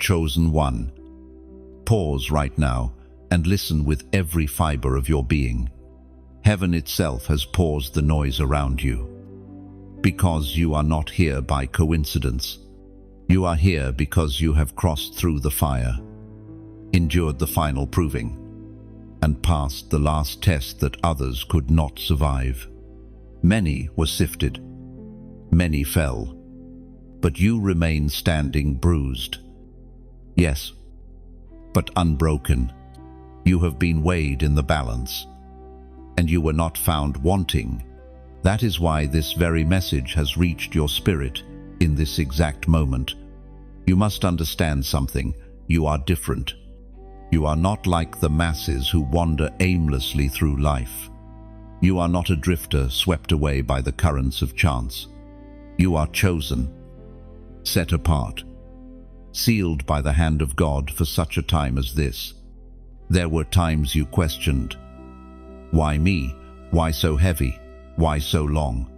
Chosen one. Pause right now and listen with every fiber of your being. Heaven itself has paused the noise around you. Because you are not here by coincidence. You are here because you have crossed through the fire, endured the final proving, and passed the last test that others could not survive. Many were sifted, many fell, but you remain standing bruised. Yes, but unbroken. You have been weighed in the balance, and you were not found wanting. That is why this very message has reached your spirit in this exact moment. You must understand something. You are different. You are not like the masses who wander aimlessly through life. You are not a drifter swept away by the currents of chance. You are chosen, set apart, sealed by the hand of God for such a time as this. There were times you questioned, why me? Why so heavy? Why so long?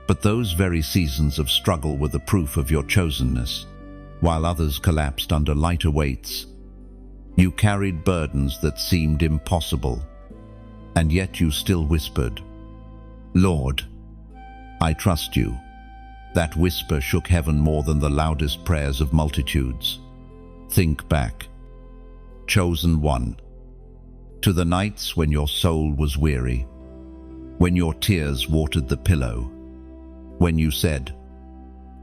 But those very seasons of struggle were the proof of your chosenness. While others collapsed under lighter weights, you carried burdens that seemed impossible, and yet you still whispered, Lord, I trust you. That whisper shook heaven more than the loudest prayers of multitudes. Think back. Chosen one. To the nights when your soul was weary, when your tears watered the pillow, when you said,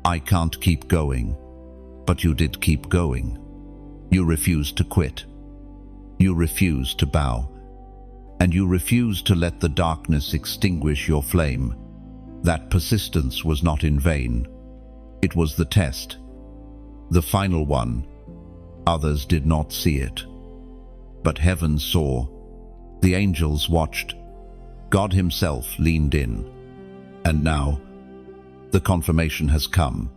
I can't keep going, but you did keep going. You refused to quit. You refused to bow. And you refused to let the darkness extinguish your flame. That persistence was not in vain. It was the test, the final one. Others did not see it, but heaven saw. The angels watched. God himself leaned in. And now, the confirmation has come.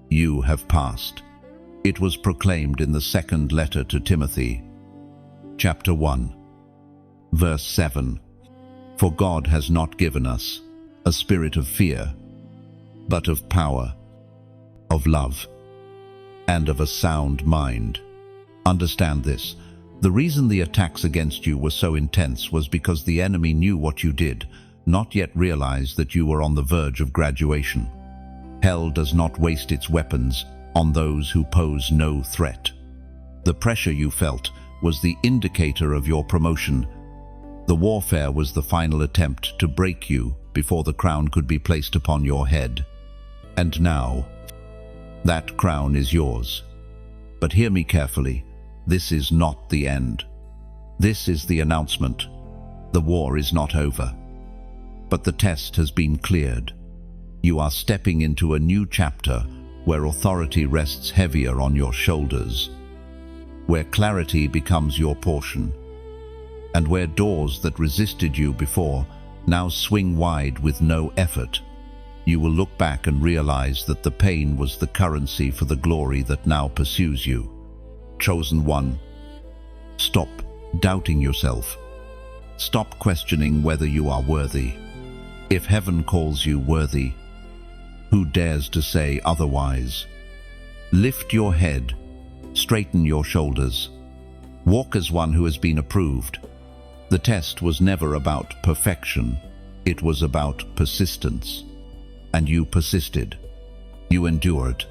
You have passed. It was proclaimed in the second letter to Timothy, chapter 1, verse 7. For God has not given us a spirit of fear, but of power, of love, and of a sound mind. Understand this. The reason the attacks against you were so intense was because the enemy knew what you did, not yet realized that you were on the verge of graduation. Hell does not waste its weapons on those who pose no threat. The pressure you felt was the indicator of your promotion. The warfare was the final attempt to break you before the crown could be placed upon your head. And now, that crown is yours. But hear me carefully. This is not the end. This is the announcement. The war is not over. But the test has been cleared. You are stepping into a new chapter where authority rests heavier on your shoulders, where clarity becomes your portion, and where doors that resisted you before now swing wide with no effort. You will look back and realize that the pain was the currency for the glory that now pursues you. Chosen one. Stop doubting yourself. Stop questioning whether you are worthy. If heaven calls you worthy, who dares to say otherwise? Lift your head, straighten your shoulders. Walk as one who has been approved. The test was never about perfection. It was about persistence. And you persisted. You endured.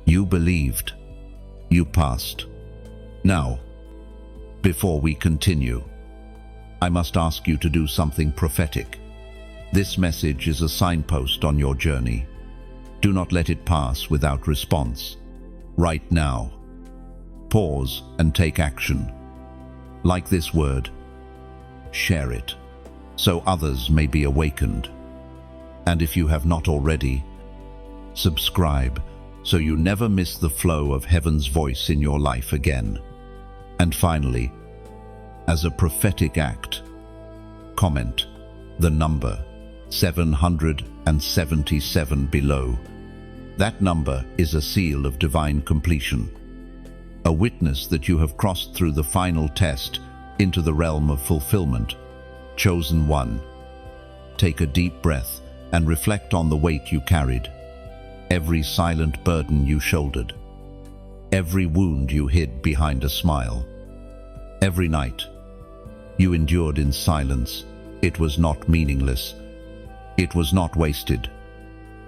You believed. You passed. Now, before we continue, I must ask you to do something prophetic. This message is a signpost on your journey. Do not let it pass without response. Right now, pause and take action. Like this word, share it, so others may be awakened. And if you have not already, subscribe, so you never miss the flow of heaven's voice in your life again. And finally, as a prophetic act, comment the number 777 below. That number is a seal of divine completion, a witness that you have crossed through the final test into the realm of fulfillment. Chosen one. Take a deep breath and reflect on the weight you carried, every silent burden you shouldered, Every wound you hid behind a smile. Every night you endured in silence. It was not meaningless. It was not wasted.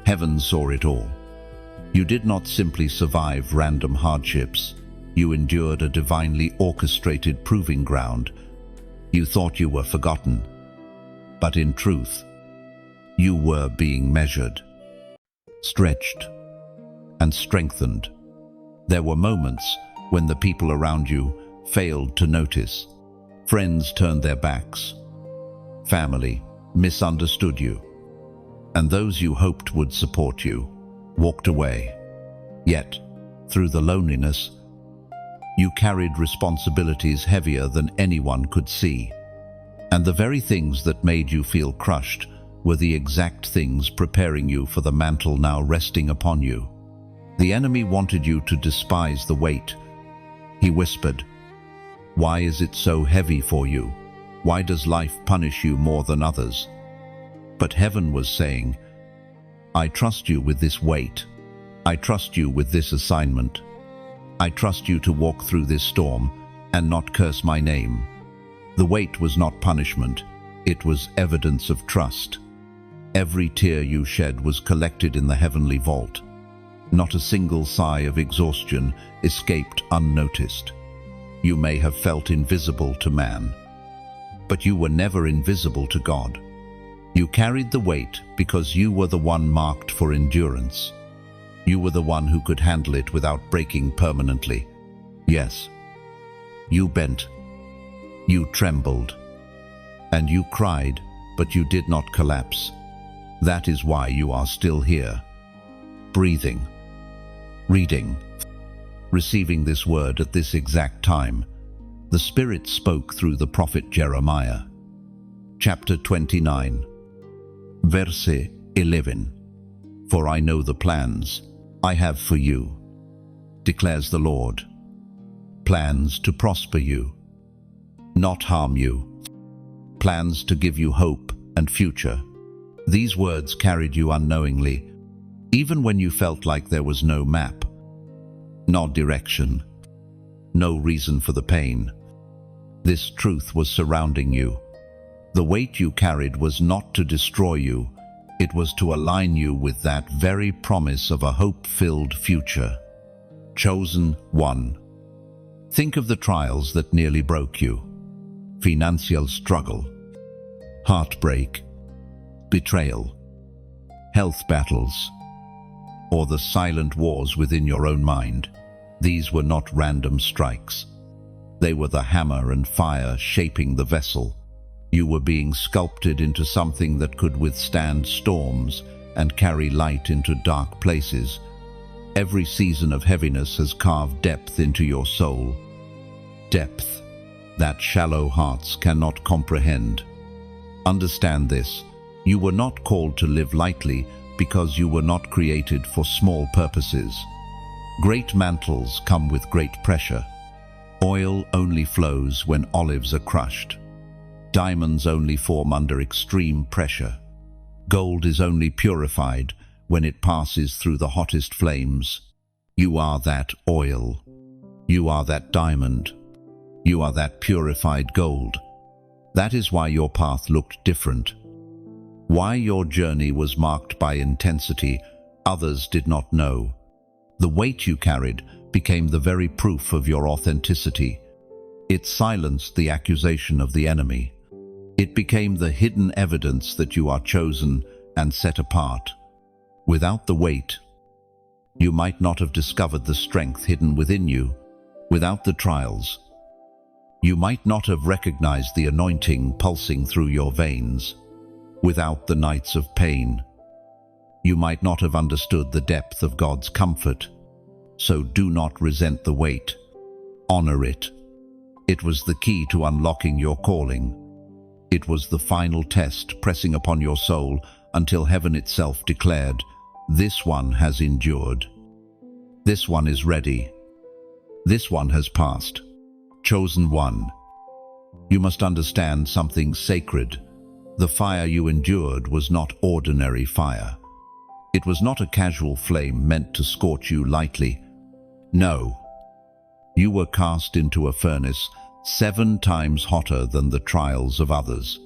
Heaven saw it all. You did not simply survive random hardships. You endured a divinely orchestrated proving ground. You thought you were forgotten, but in truth, you were being measured, stretched, and strengthened. There were moments when the people around you failed to notice. Friends turned their backs. Family misunderstood you. And those you hoped would support you walked away. Yet, through the loneliness, you carried responsibilities heavier than anyone could see. And the very things that made you feel crushed were the exact things preparing you for the mantle now resting upon you. The enemy wanted you to despise the weight. He whispered, "Why is it so heavy for you? Why does life punish you more than others?" But heaven was saying, "I trust you with this weight. I trust you with this assignment. I trust you to walk through this storm and not curse my name." The weight was not punishment. It was evidence of trust. Every tear you shed was collected in the heavenly vault. Not a single sigh of exhaustion escaped unnoticed. You may have felt invisible to man, but you were never invisible to God. You carried the weight because you were the one marked for endurance. You were the one who could handle it without breaking permanently. Yes, you bent, you trembled, and you cried, but you did not collapse. That is why you are still here, breathing, reading, receiving this word at this exact time. The Spirit spoke through the prophet Jeremiah. Chapter 29, verse 11. "For I know the plans I have for you, declares the Lord. Plans to prosper you, not harm you. Plans to give you hope and future." These words carried you unknowingly, even when you felt like there was no map, no direction, no reason for the pain. This truth was surrounding you. The weight you carried was not to destroy you. It was to align you with that very promise of a hope-filled future. Chosen one. Think of the trials that nearly broke you. Financial struggle, heartbreak, betrayal, health battles, or the silent wars within your own mind. These were not random strikes. They were the hammer and fire shaping the vessel. You were being sculpted into something that could withstand storms and carry light into dark places. Every season of heaviness has carved depth into your soul. Depth that shallow hearts cannot comprehend. Understand this. You were not called to live lightly because you were not created for small purposes. Great mantles come with great pressure. Oil only flows when olives are crushed. Diamonds only form under extreme pressure. Gold is only purified when it passes through the hottest flames. You are that oil. You are that diamond. You are that purified gold. That is why your path looked different. Why your journey was marked by intensity others did not know. The weight you carried became the very proof of your authenticity. It silenced the accusation of the enemy. It became the hidden evidence that you are chosen and set apart. Without the weight, you might not have discovered the strength hidden within you. Without the trials, you might not have recognized the anointing pulsing through your veins. Without the nights of pain, you might not have understood the depth of God's comfort. So do not resent the weight. Honor it. It was the key to unlocking your calling. It was the final test pressing upon your soul until heaven itself declared, "This one has endured. This one is ready. This one has passed." Chosen one. You must understand something sacred. The fire you endured was not ordinary fire. It was not a casual flame meant to scorch you lightly. No, You were cast into a furnace 7 times hotter than the trials of others,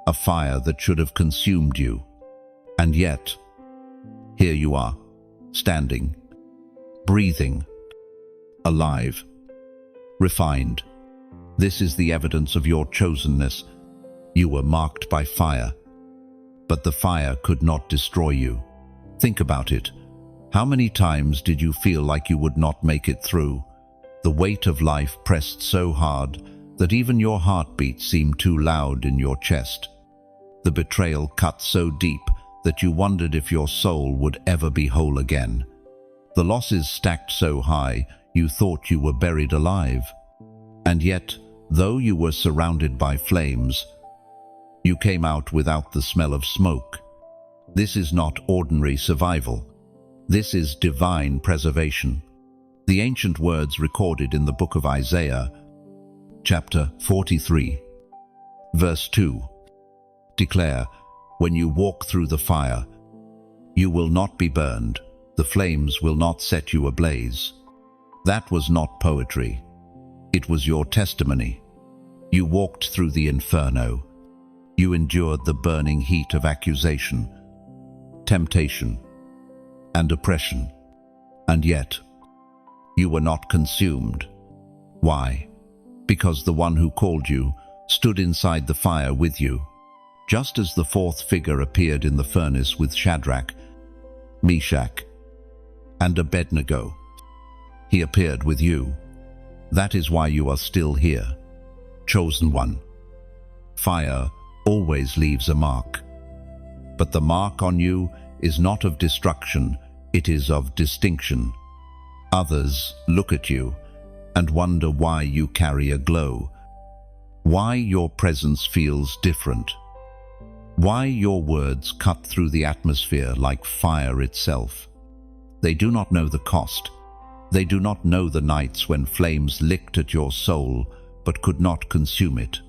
a fire that should have consumed you. And yet, here you are, standing, breathing, alive, refined. This is the evidence of your chosenness. You were marked by fire, but the fire could not destroy you. Think about it. How many times did you feel like you would not make it through? The weight of life pressed so hard that even your heartbeat seemed too loud in your chest. The betrayal cut so deep that you wondered if your soul would ever be whole again. The losses stacked so high you thought you were buried alive. And yet, though you were surrounded by flames, you came out without the smell of smoke. This is not ordinary survival. This is divine preservation. The ancient words recorded in the book of Isaiah, chapter 43, verse 2, declare, "When you walk through the fire, you will not be burned. The flames will not set you ablaze." That was not poetry. It was your testimony. You walked through the inferno. You endured the burning heat of accusation, temptation, and oppression. And yet, you were not consumed. Why? Because the one who called you stood inside the fire with you. Just as the fourth figure appeared in the furnace with Shadrach, Meshach, and Abednego, he appeared with you. That is why you are still here, chosen one. Fire always leaves a mark. But the mark on you is not of destruction, it is of distinction. Others look at you and wonder why you carry a glow, why your presence feels different, why your words cut through the atmosphere like fire itself. They do not know the cost. They do not know the nights when flames licked at your soul but could not consume it.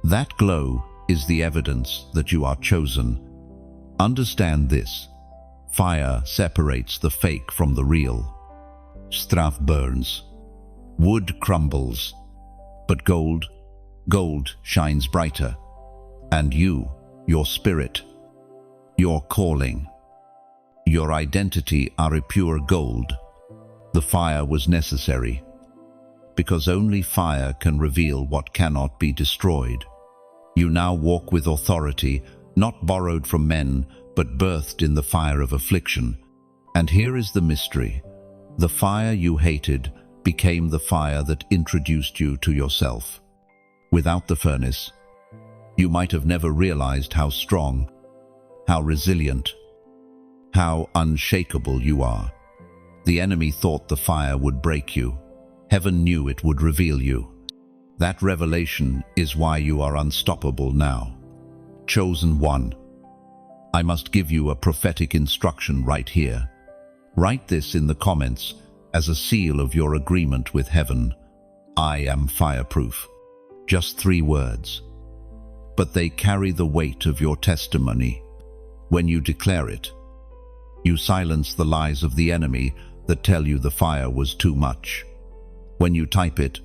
That glow is the evidence that you are chosen. Understand this. Fire separates the fake from the real. Straff burns. Wood crumbles. But gold shines brighter. And you, your spirit, your calling, your identity are a pure gold. The fire was necessary, because only fire can reveal what cannot be destroyed. You now walk with authority, not borrowed from men, but birthed in the fire of affliction. And here is the mystery. The fire you hated became the fire that introduced you to yourself. Without the furnace, you might have never realized how strong, how resilient, how unshakable you are. The enemy thought the fire would break you. Heaven knew it would reveal you. That revelation is why you are unstoppable now. Chosen one. I must give you a prophetic instruction right here. Write this in the comments as a seal of your agreement with heaven. I am fireproof. Just 3 words. But they carry the weight of your testimony. When you declare it, you silence the lies of the enemy that tell you the fire was too much. When you type it,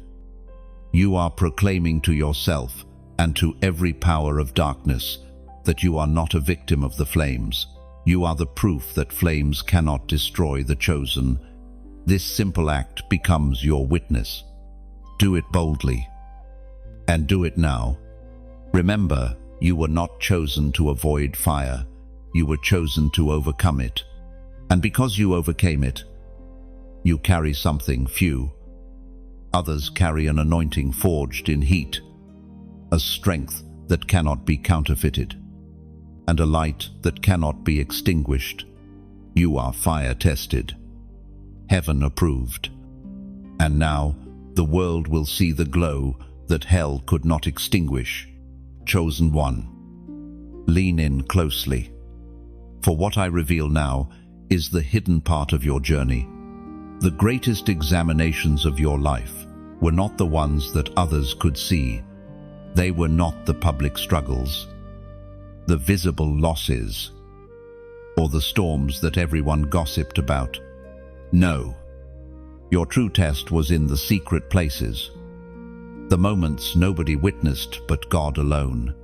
you are proclaiming to yourself and to every power of darkness that you are not a victim of the flames. You are the proof that flames cannot destroy the chosen. This simple act becomes your witness. Do it boldly. And do it now. Remember, you were not chosen to avoid fire. You were chosen to overcome it. And because you overcame it, you carry something few. Others carry an anointing forged in heat, a strength that cannot be counterfeited, and a light that cannot be extinguished. You are fire-tested, heaven-approved. And now the world will see the glow that hell could not extinguish. Chosen one. Lean in closely. For what I reveal now is the hidden part of your journey. The greatest examinations of your life were not the ones that others could see. They were not the public struggles, the visible losses, or the storms that everyone gossiped about. No, Your true test was in the secret places, the moments nobody witnessed but God alone.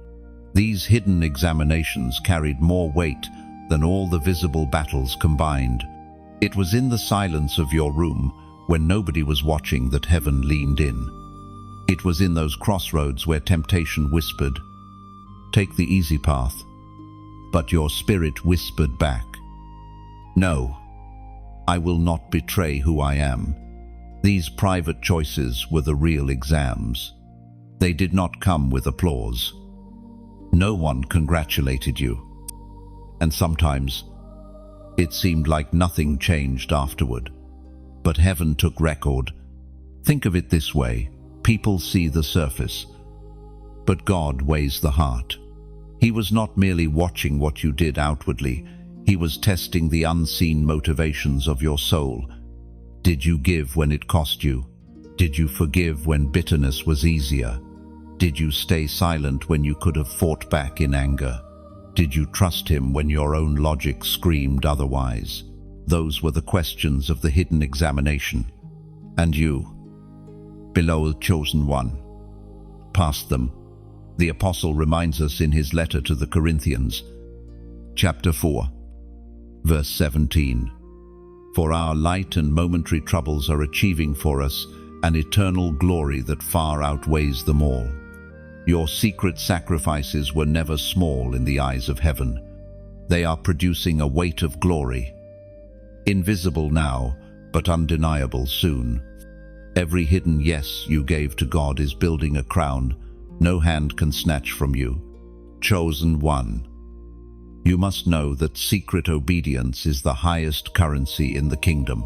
These hidden examinations carried more weight than all the visible battles combined. It was in the silence of your room, when nobody was watching, that heaven leaned in. It was in those crossroads where temptation whispered, "Take the easy path." But your spirit whispered back, "No, I will not betray who I am." These private choices were the real exams. They did not come with applause. No one congratulated you. And sometimes it seemed like nothing changed afterward. But heaven took record. Think of it this way: people see the surface, but God weighs the heart. He was not merely watching what you did outwardly, he was testing the unseen motivations of your soul. Did you give when it cost you? Did you forgive when bitterness was easier? Did you stay silent when you could have fought back in anger? Did you trust him when your own logic screamed otherwise? Those were the questions of the hidden examination. And you, beloved chosen one, passed them. The apostle reminds us in his letter to the Corinthians, chapter 4, verse 17. For our light and momentary troubles are achieving for us an eternal glory that far outweighs them all. Your secret sacrifices were never small in the eyes of heaven. They are producing a weight of glory, invisible now, but undeniable soon. Every hidden yes you gave to God is building a crown no hand can snatch from you. Chosen one. You must know that secret obedience is the highest currency in the kingdom.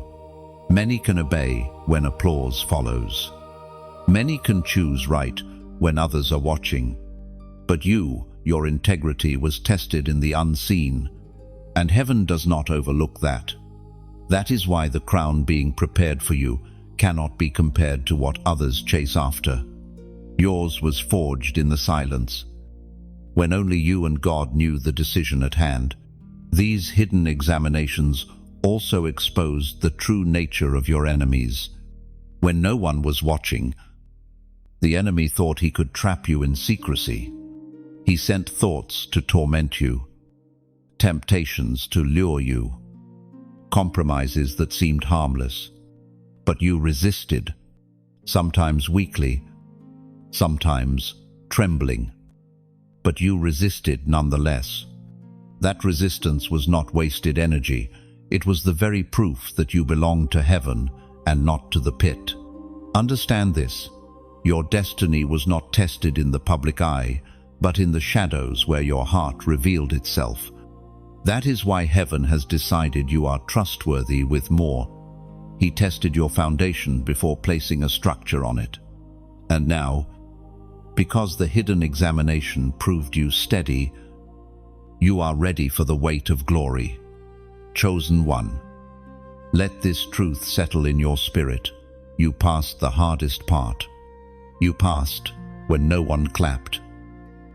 Many can obey when applause follows. Many can choose right when others are watching. But your integrity was tested in the unseen, and heaven does not overlook that. That is why the crown being prepared for you cannot be compared to what others chase after. Yours was forged in the silence, when only you and God knew the decision at hand. These hidden examinations also exposed the true nature of your enemies. When no one was watching, the enemy thought he could trap you in secrecy. He sent thoughts to torment you, temptations to lure you, compromises that seemed harmless. But you resisted, sometimes weakly, sometimes trembling. But you resisted nonetheless. That resistance was not wasted energy. It was the very proof that you belonged to heaven and not to the pit. Understand this. Your destiny was not tested in the public eye, but in the shadows where your heart revealed itself. That is why heaven has decided you are trustworthy with more. He tested your foundation before placing a structure on it. And now, because the hidden examination proved you steady, you are ready for the weight of glory. Chosen one. Let this truth settle in your spirit. You passed the hardest part. You passed when no one clapped.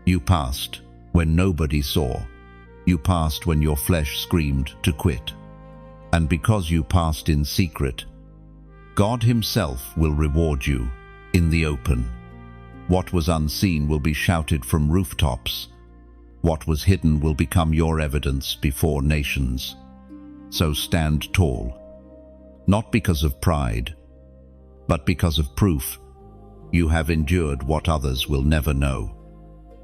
You passed when nobody saw. You passed when your flesh screamed to quit. And because you passed in secret, God Himself will reward you in the open. What was unseen will be shouted from rooftops. What was hidden will become your evidence before nations. So stand tall, not because of pride, but because of proof. You have endured what others will never know.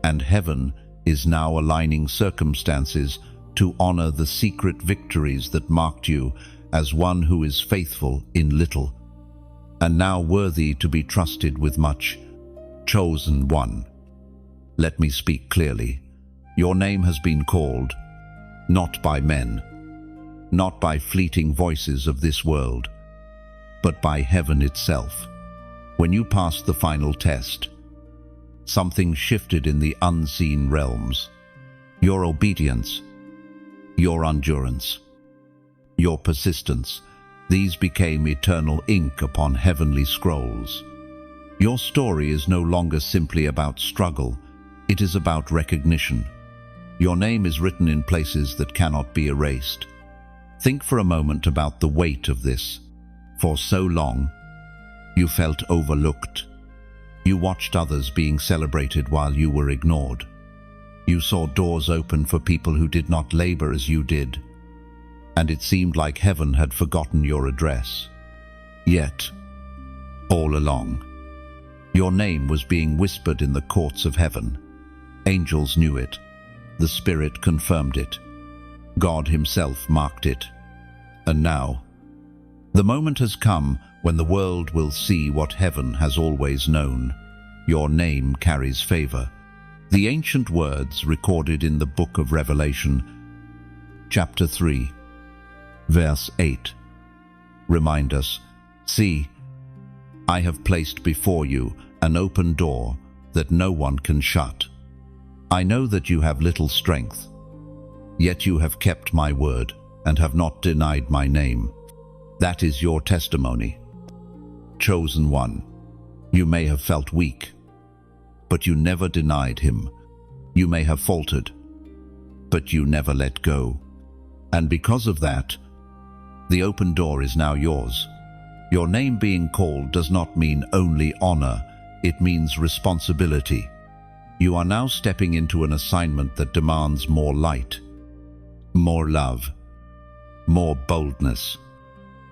And heaven is now aligning circumstances to honor the secret victories that marked you as one who is faithful in little, and now worthy to be trusted with much. Chosen one. Let me speak clearly. Your name has been called, not by men, not by fleeting voices of this world, but by heaven itself. When you passed the final test, something shifted in the unseen realms. Your obedience, your endurance, your persistence, these became eternal ink upon heavenly scrolls. Your story is no longer simply about struggle, it is about recognition. Your name is written in places that cannot be erased. Think for a moment about the weight of this. For so long, you felt overlooked. You watched others being celebrated while you were ignored. You saw doors open for people who did not labor as you did, and it seemed like heaven had forgotten your address. Yet, all along, your name was being whispered in the courts of heaven. Angels knew it. The Spirit confirmed it. God Himself marked it. And now, the moment has come when the world will see what heaven has always known. Your name carries favor. The ancient words recorded in the book of Revelation, chapter 3, verse 8, remind us, "See, I have placed before you an open door that no one can shut. I know that you have little strength, yet you have kept my word and have not denied my name. That is your testimony. Chosen one, you may have felt weak, but you never denied Him. You may have faltered, but you never let go. And because of that, the open door is now yours. Your name being called does not mean only honor, it means responsibility. You are now stepping into an assignment that demands more light, more love, more boldness.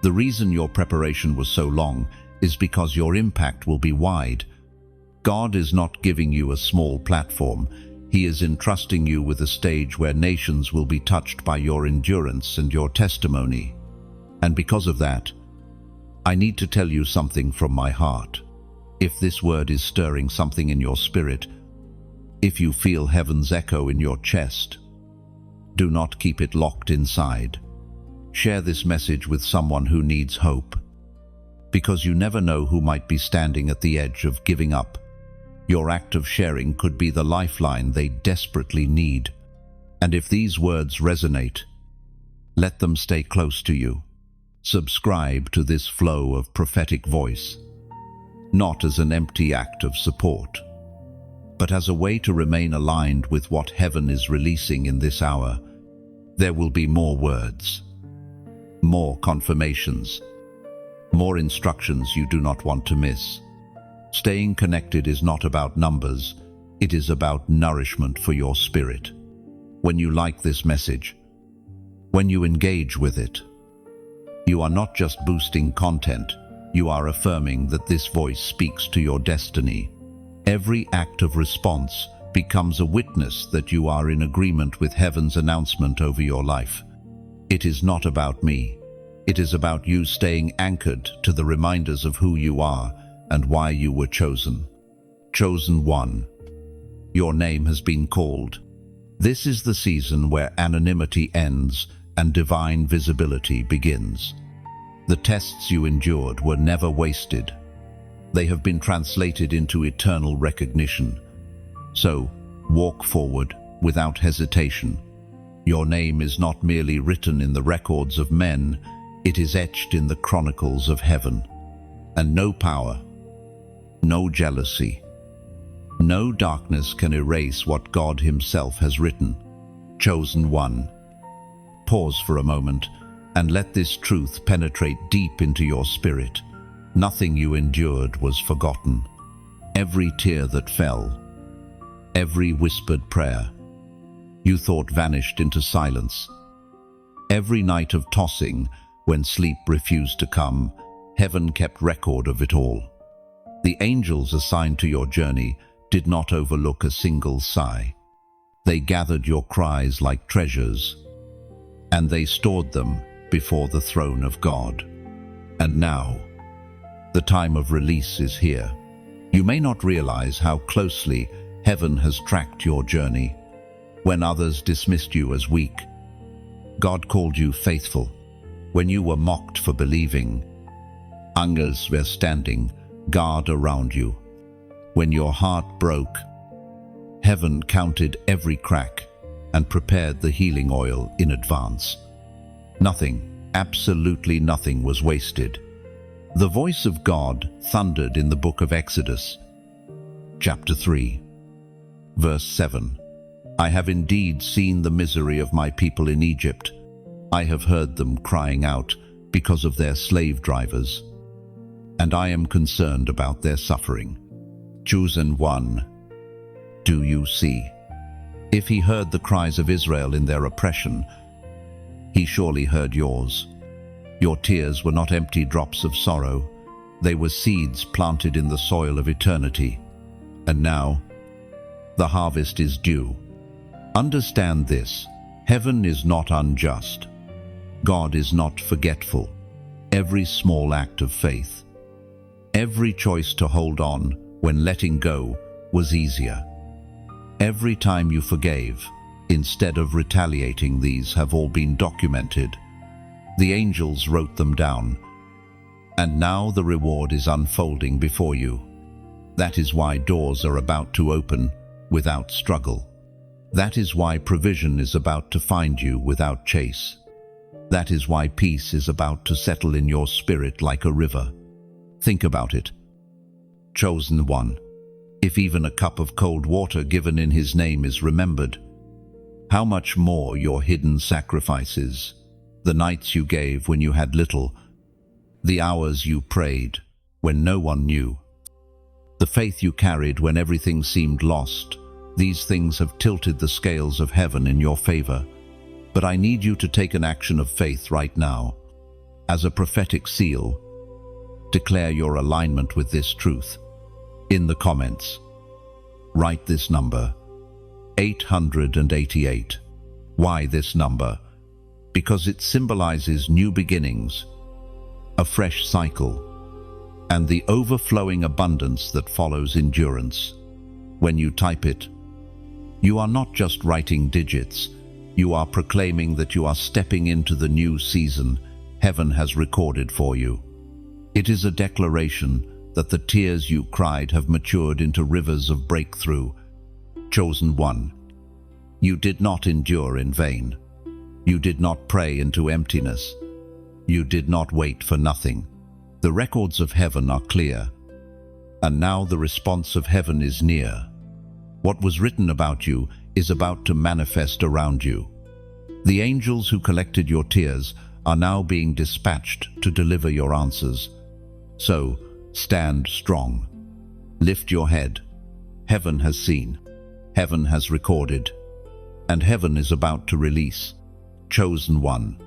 The reason your preparation was so long is because your impact will be wide. God is not giving you a small platform. He is entrusting you with a stage where nations will be touched by your endurance and your testimony. And because of that, I need to tell you something from my heart. If this word is stirring something in your spirit, if you feel heaven's echo in your chest, do not keep it locked inside. Share this message with someone who needs hope, because you never know who might be standing at the edge of giving up. Your act of sharing could be the lifeline they desperately need. And if these words resonate, let them stay close to you. Subscribe to this flow of prophetic voice, not as an empty act of support, but as a way to remain aligned with what heaven is releasing in this hour. There will be more words, more confirmations, more instructions you do not want to miss. Staying connected is not about numbers, it is about nourishment for your spirit. When you like this message, when you engage with it, you are not just boosting content, you are affirming that this voice speaks to your destiny. Every act of response becomes a witness that you are in agreement with heaven's announcement over your life. It is not about me. It is about you staying anchored to the reminders of who you are and why you were chosen. Chosen one. Your name has been called. This is the season where anonymity ends and divine visibility begins. The tests you endured were never wasted. They have been translated into eternal recognition. So, walk forward without hesitation. Your name is not merely written in the records of men, it is etched in the chronicles of heaven. And no power, no jealousy, no darkness can erase what God Himself has written. Chosen one. Pause for a moment and let this truth penetrate deep into your spirit. Nothing you endured was forgotten. Every tear that fell, every whispered prayer you thought vanished into silence. Every night of tossing when sleep refused to come, heaven kept record of it all. The angels assigned to your journey did not overlook a single sigh. They gathered your cries like treasures, and they stored them before the throne of God. And now, the time of release is here. You may not realize how closely heaven has tracked your journey. When others dismissed you as weak, God called you faithful. When you were mocked for believing, angels were standing guard around you. When your heart broke, heaven counted every crack and prepared the healing oil in advance. Nothing, absolutely nothing was wasted. The voice of God thundered in the book of Exodus, chapter 3, verse 7. I have indeed seen the misery of my people in Egypt. I have heard them crying out, because of their slave drivers, and I am concerned about their suffering. Chosen one, do you see? If he heard the cries of Israel in their oppression, he surely heard yours. Your tears were not empty drops of sorrow. They were seeds planted in the soil of eternity. And now, the harvest is due. Understand this: heaven is not unjust. God is not forgetful. Every small act of faith, every choice to hold on when letting go was easier, every time you forgave instead of retaliating, these have all been documented. The angels wrote them down, and now the reward is unfolding before you. That is why doors are about to open without struggle. That is why provision is about to find you without chase. That is why peace is about to settle in your spirit like a river. Think about it. Chosen one, if even a cup of cold water given in his name is remembered, how much more your hidden sacrifices, the nights you gave when you had little, the hours you prayed when no one knew, the faith you carried when everything seemed lost. These things have tilted the scales of heaven in your favor. But I need you to take an action of faith right now. As a prophetic seal, declare your alignment with this truth. In the comments, write this number, 888. Why this number? Because it symbolizes new beginnings, a fresh cycle, and the overflowing abundance that follows endurance. When you type it, you are not just writing digits. You are proclaiming that you are stepping into the new season heaven has recorded for you. It is a declaration that the tears you cried have matured into rivers of breakthrough. Chosen one, you did not endure in vain. You did not pray into emptiness. You did not wait for nothing. The records of heaven are clear, and now the response of heaven is near. What was written about you is about to manifest around you. The angels who collected your tears are now being dispatched to deliver your answers. So, stand strong. Lift your head. Heaven has seen. Heaven has recorded. And heaven is about to release. Chosen one,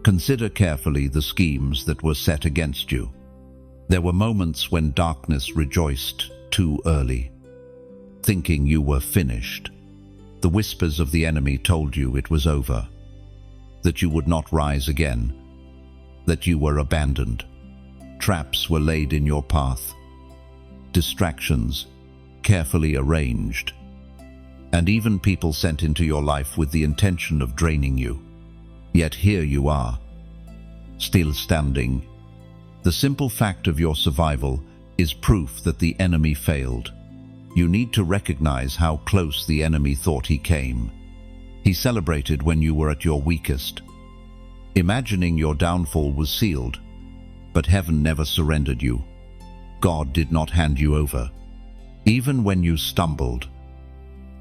consider carefully the schemes that were set against you. There were moments when darkness rejoiced too early, thinking you were finished. The whispers of the enemy told you it was over, that you would not rise again, that you were abandoned. Traps were laid in your path, distractions carefully arranged, and even people sent into your life with the intention of draining you. Yet here you are, still standing. The simple fact of your survival is proof that the enemy failed. You need to recognize how close the enemy thought he came. He celebrated when you were at your weakest, imagining your downfall was sealed. But heaven never surrendered you. God did not hand you over. Even when you stumbled,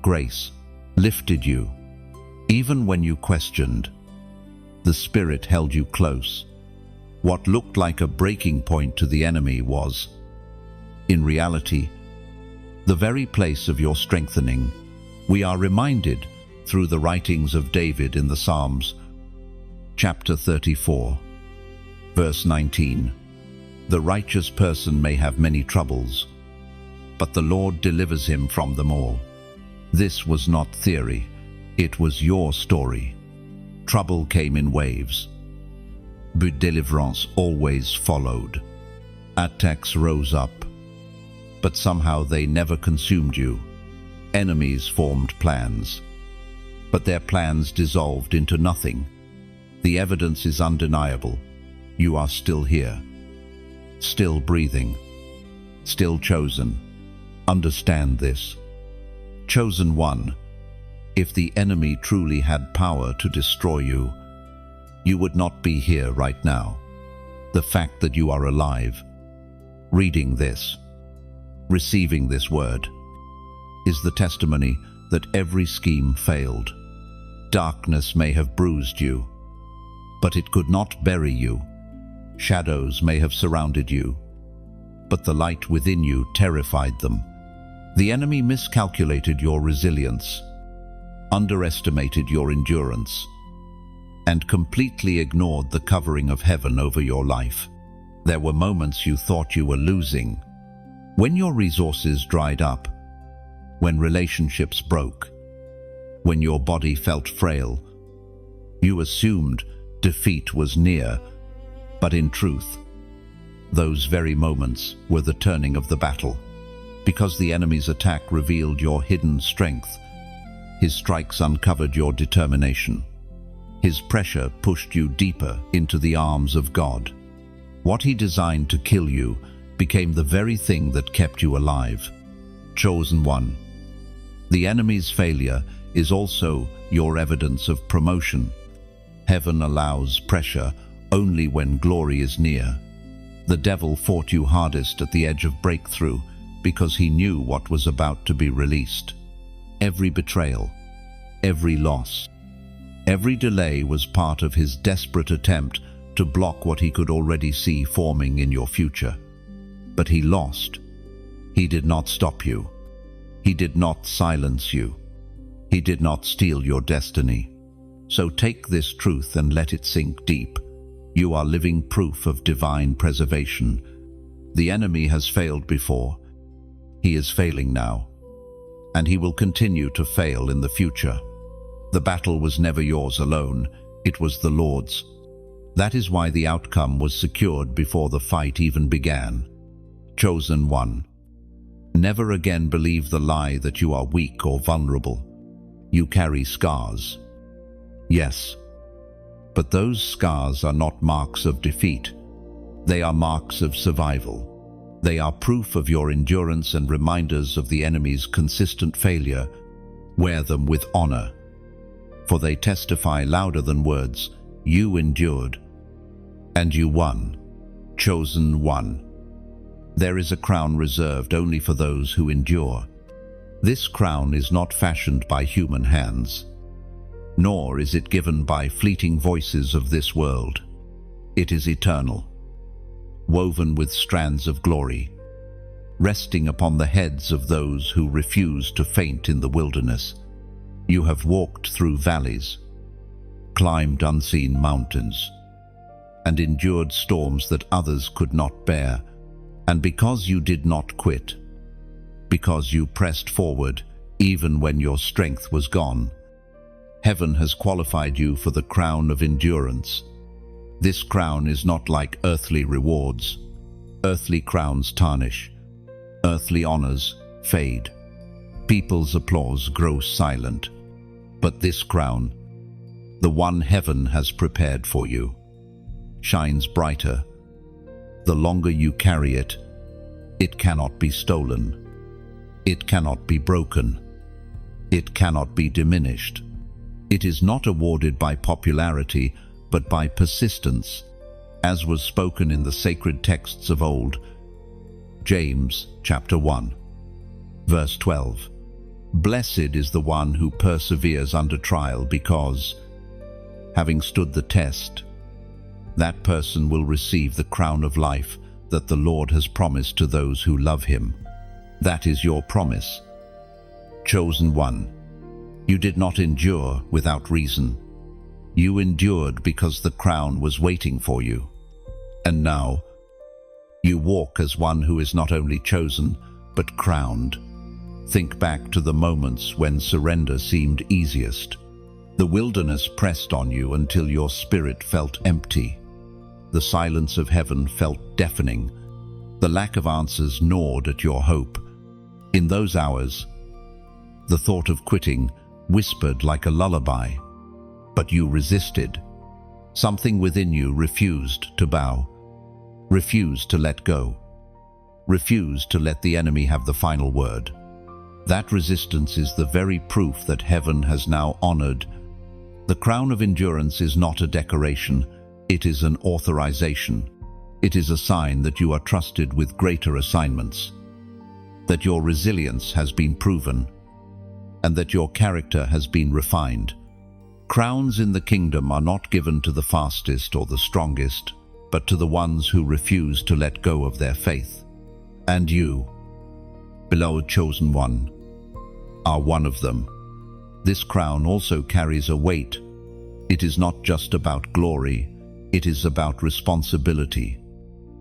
grace lifted you. Even when you questioned, the Spirit held you close. What looked like a breaking point to the enemy was, in reality, the very place of your strengthening. We are reminded through the writings of David in the Psalms, chapter 34, verse 19. The righteous person may have many troubles, but the Lord delivers him from them all. This was not theory, it was your story. Trouble came in waves, but deliverance always followed. Attacks rose up, but somehow they never consumed you. Enemies formed plans, but their plans dissolved into nothing. The evidence is undeniable. You are still here, still breathing, still chosen. Understand this. Chosen one, if the enemy truly had power to destroy you, you would not be here right now. The fact that you are alive, reading this, receiving this word, is the testimony that every scheme failed. Darkness may have bruised you, but it could not bury you. Shadows may have surrounded you, but the light within you terrified them. The enemy miscalculated your resilience, underestimated your endurance, and completely ignored the covering of heaven over your life. There were moments you thought you were losing, when your resources dried up, when relationships broke, when your body felt frail. You assumed defeat was near, but in truth, those very moments were the turning of the battle, because the enemy's attack revealed your hidden strength. His strikes uncovered your determination. His pressure pushed you deeper into the arms of God. What he designed to kill you became the very thing that kept you alive. Chosen one. The enemy's failure is also your evidence of promotion. Heaven allows pressure only when glory is near. The devil fought you hardest at the edge of breakthrough because he knew what was about to be released. Every betrayal, every loss, every delay was part of his desperate attempt to block what he could already see forming in your future. But he lost. He did not stop you. He did not silence you. He did not steal your destiny. So take this truth and let it sink deep. You are living proof of divine preservation. The enemy has failed before. He is failing now, and he will continue to fail in the future. The battle was never yours alone. It was the Lord's. That is why the outcome was secured before the fight even began. Chosen one. Never again believe the lie that you are weak or vulnerable. You carry scars. Yes, but those scars are not marks of defeat. They are marks of survival. They are proof of your endurance and reminders of the enemy's consistent failure. Wear them with honor, for they testify louder than words. You endured, and you won. Chosen one. There is a crown reserved only for those who endure. This crown is not fashioned by human hands, nor is it given by fleeting voices of this world. It is eternal, woven with strands of glory, resting upon the heads of those who refuse to faint in the wilderness. You have walked through valleys, climbed unseen mountains, and endured storms that others could not bear. And because you did not quit, because you pressed forward even when your strength was gone, heaven has qualified you for the crown of endurance. This crown is not like earthly rewards. Earthly crowns tarnish. Earthly honors fade. People's applause grows silent. But this crown, the one heaven has prepared for you, shines brighter. The longer you carry it, it cannot be stolen. It cannot be broken. It cannot be diminished. It is not awarded by popularity, but by persistence, as was spoken in the sacred texts of old. James chapter 1, verse 12. Blessed is the one who perseveres under trial, because, having stood the test, that person will receive the crown of life that the Lord has promised to those who love him. That is your promise. Chosen one. You did not endure without reason. You endured because the crown was waiting for you. And now, you walk as one who is not only chosen, but crowned. Think back to the moments when surrender seemed easiest. The wilderness pressed on you until your spirit felt empty. The silence of heaven felt deafening. The lack of answers gnawed at your hope. In those hours, the thought of quitting whispered like a lullaby. But you resisted. Something within you refused to bow, refused to let go, refused to let the enemy have the final word. That resistance is the very proof that heaven has now honored. The crown of endurance is not a decoration. It is an authorization. It is a sign that you are trusted with greater assignments, that your resilience has been proven, and that your character has been refined. Crowns in the kingdom are not given to the fastest or the strongest. but to the ones who refuse to let go of their faith. And you, beloved chosen one, are one of them. This crown also carries a weight. It is not just about glory, it is about responsibility.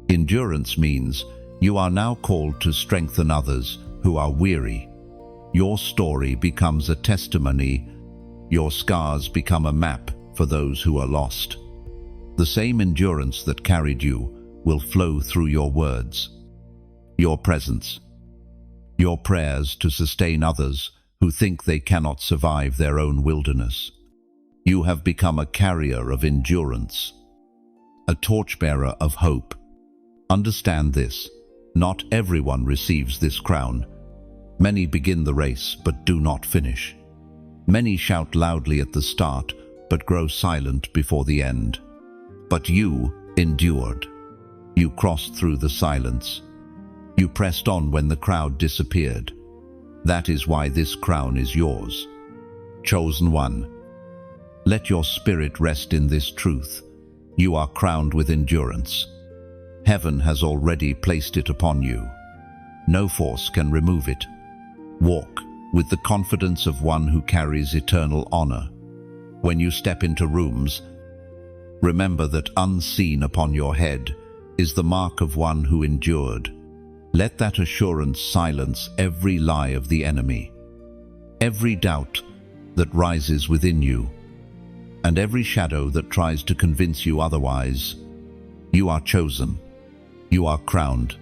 Endurance means you are now called to strengthen others who are weary. Your story becomes a testimony. Your scars become a map for those who are lost. The same endurance that carried you will flow through your words, your presence, your prayers to sustain others who think they cannot survive their own wilderness. You have become a carrier of endurance, a torchbearer of hope. Understand this, not everyone receives this crown. Many begin the race but do not finish. Many shout loudly at the start but grow silent before the end. But you endured. You crossed through the silence. You pressed on when the crowd disappeared. That is why this crown is yours. Chosen one, let your spirit rest in this truth. You are crowned with endurance. Heaven has already placed it upon you. No force can remove it. Walk with the confidence of one who carries eternal honor. When you step into rooms, remember that unseen upon your head is the mark of one who endured. Let that assurance silence every lie of the enemy, every doubt that rises within you, and every shadow that tries to convince you otherwise. You are chosen, you are crowned,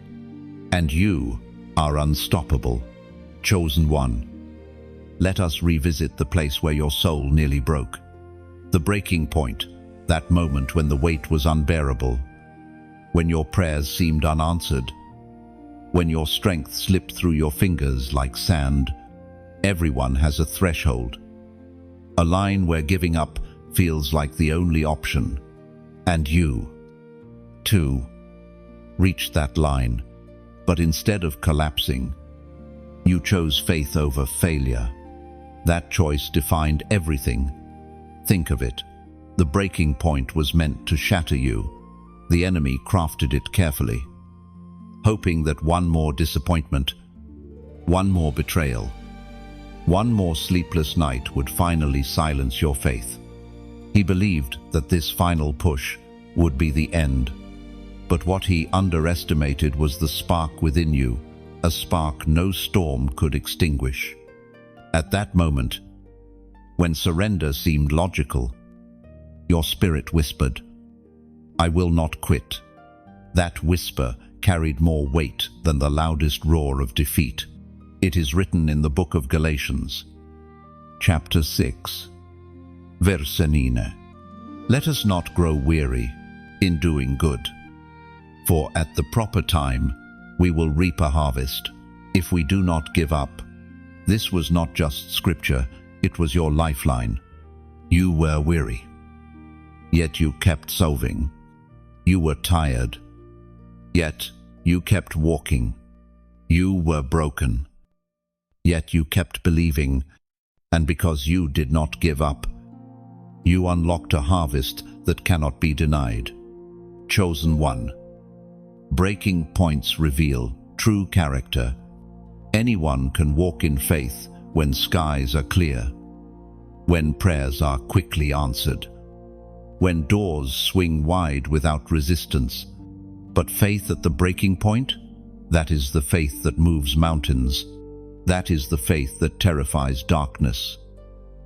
and you are unstoppable. Chosen one, let us revisit the place where your soul nearly broke. The breaking point, that moment when the weight was unbearable, when your prayers seemed unanswered, when your strength slipped through your fingers like sand. Everyone has a threshold, a line where giving up feels like the only option. And you, too, reached that line, but instead of collapsing, you chose faith over failure. That choice defined everything. Think of it. The breaking point was meant to shatter you. The enemy crafted it carefully, hoping that one more disappointment, one more betrayal, one more sleepless night would finally silence your faith. He believed that this final push would be the end. But what he underestimated was the spark within you, a spark no storm could extinguish. At that moment, when surrender seemed logical, your spirit whispered, "I will not quit." That whisper carried more weight than the loudest roar of defeat. It is written in the book of Galatians, chapter 6, verse 9. Let us not grow weary in doing good, for at the proper time we will reap a harvest if we do not give up. This was not just scripture, it was your lifeline. You were weary, yet you kept solving. You were tired, yet you kept walking. You were broken, yet you kept believing. And because you did not give up, you unlocked a harvest that cannot be denied. Chosen one. Breaking points reveal true character. Anyone can walk in faith when skies are clear, when prayers are quickly answered, when doors swing wide without resistance. But faith at the breaking point? That is the faith that moves mountains. That is the faith that terrifies darkness.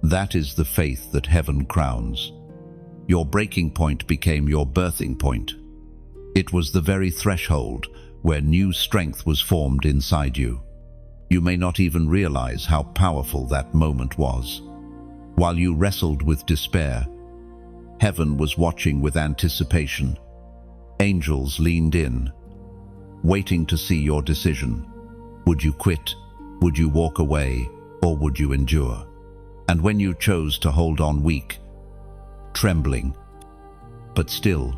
That is the faith that heaven crowns. Your breaking point became your birthing point. It was the very threshold where new strength was formed inside you. You may not even realize how powerful that moment was. While you wrestled with despair, heaven was watching with anticipation. Angels leaned in, waiting to see your decision. Would you quit? Would you walk away? Or would you endure? And when you chose to hold on weak, trembling, but still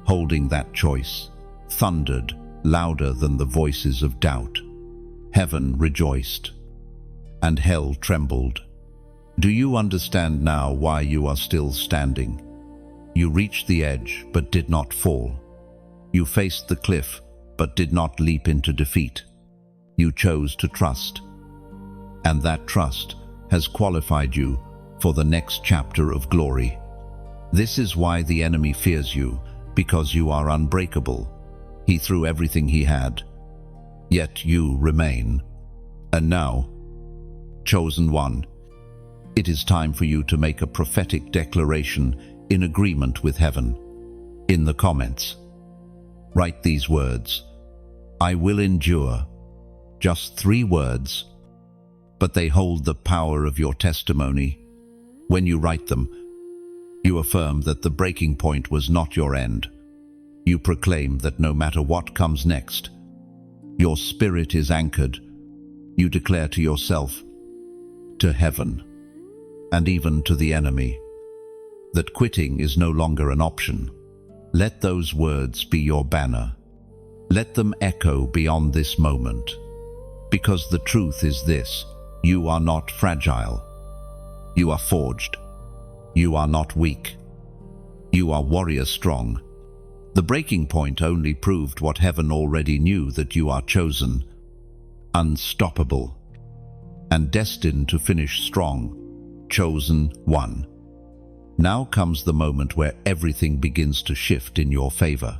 holding that choice, thundered louder than the voices of doubt. Heaven rejoiced, and hell trembled. Do you understand now why you are still standing? You reached the edge, but did not fall. You faced the cliff, but did not leap into defeat. You chose to trust. And that trust has qualified you for the next chapter of glory. This is why the enemy fears you, because you are unbreakable. He threw everything he had, yet you remain. And now, chosen one, it is time for you to make a prophetic declaration in agreement with heaven. In the comments, write these words: I will endure. Just 3 words, but they hold the power of your testimony. When you write them, you affirm that the breaking point was not your end. You proclaim that no matter what comes next, your spirit is anchored. You declare to yourself, to heaven, and even to the enemy, that quitting is no longer an option. Let those words be your banner. Let them echo beyond this moment. Because the truth is this: you are not fragile. You are forged. You are not weak. You are warrior strong. The breaking point only proved what heaven already knew, that you are chosen, unstoppable, and destined to finish strong. Chosen one. Now comes the moment where everything begins to shift in your favor.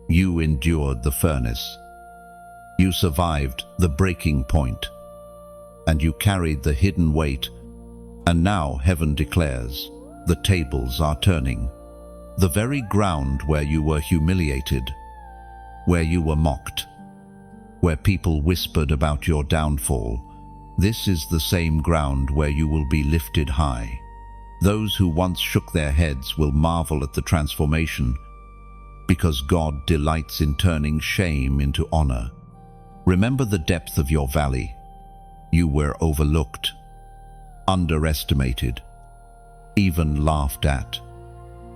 You endured the furnace. You survived the breaking point, and you carried the hidden weight. And now heaven declares, the tables are turning. The very ground where you were humiliated, where you were mocked, where people whispered about your downfall, this is the same ground where you will be lifted high. Those who once shook their heads will marvel at the transformation, because God delights in turning shame into honor. Remember the depth of your valley. You were overlooked, underestimated, even laughed at.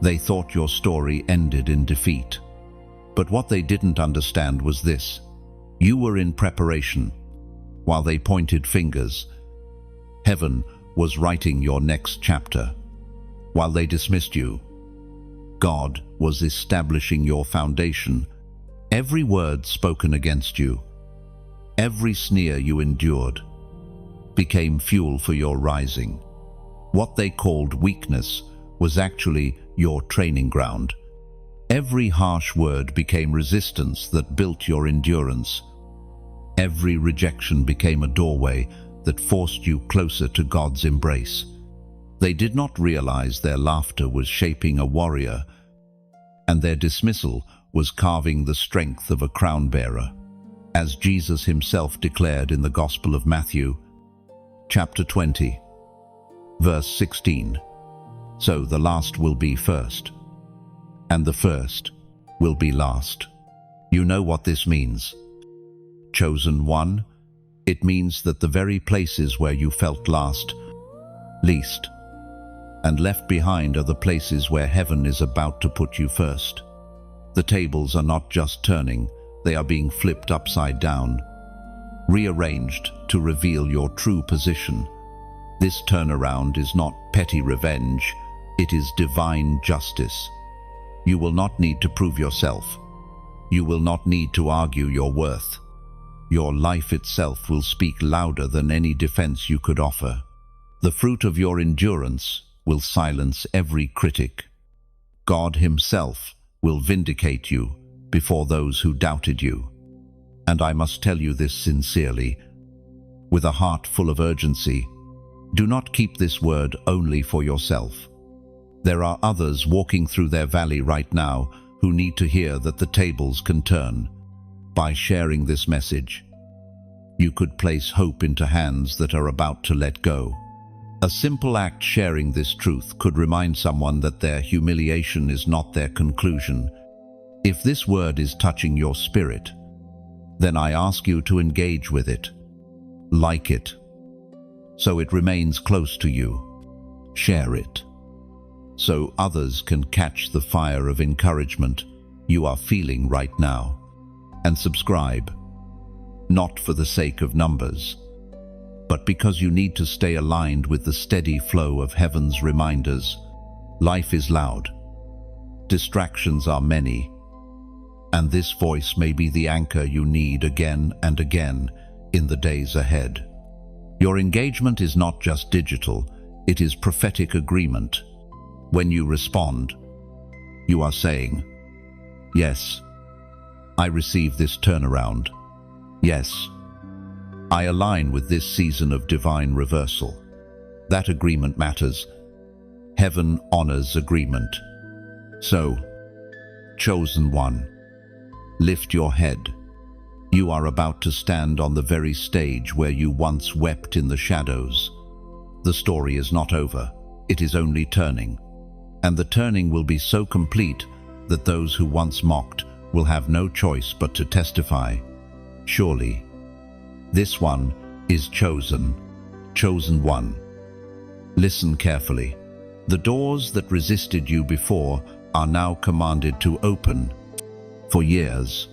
They thought your story ended in defeat. But what they didn't understand was this: you were in preparation. While they pointed fingers, heaven was writing your next chapter. While they dismissed you, God was establishing your foundation. Every word spoken against you, every sneer you endured, became fuel for your rising. What they called weakness was actually your training ground. Every harsh word became resistance that built your endurance. Every rejection became a doorway that forced you closer to God's embrace. They did not realize their laughter was shaping a warrior, and their dismissal was carving the strength of a crown bearer. As Jesus himself declared in the Gospel of Matthew, chapter 20, verse 16, so the last will be first, and the first will be last. You know what this means. Chosen one, it means that the very places where you felt last, least, and left behind are the places where heaven is about to put you first. The tables are not just turning, they are being flipped upside down, rearranged to reveal your true position. This turnaround is not petty revenge, it is divine justice. You will not need to prove yourself. You will not need to argue your worth. Your life itself will speak louder than any defense you could offer. The fruit of your endurance will silence every critic. God himself will vindicate you before those who doubted you. And I must tell you this sincerely, with a heart full of urgency. Do not keep this word only for yourself. There are others walking through their valley right now who need to hear that the tables can turn. By sharing this message, you could place hope into hands that are about to let go. A simple act sharing this truth could remind someone that their humiliation is not their conclusion. If this word is touching your spirit, then I ask you to engage with it. Like it, so it remains close to you. Share it, so others can catch the fire of encouragement you are feeling right now. And subscribe, not for the sake of numbers, but because you need to stay aligned with the steady flow of heaven's reminders. Life is loud. Distractions are many. And this voice may be the anchor you need again and again in the days ahead. Your engagement is not just digital, it is prophetic agreement. When you respond, you are saying, "Yes, I receive this turnaround. Yes, I align with this season of divine reversal." That agreement matters. Heaven honors agreement. So, chosen one, lift your head. You are about to stand on the very stage where you once wept in the shadows. The story is not over, it is only turning. And the turning will be so complete that those who once mocked will have no choice but to testify. Surely, this one is chosen one. Listen carefully. The doors that resisted you before are now commanded to open. For years,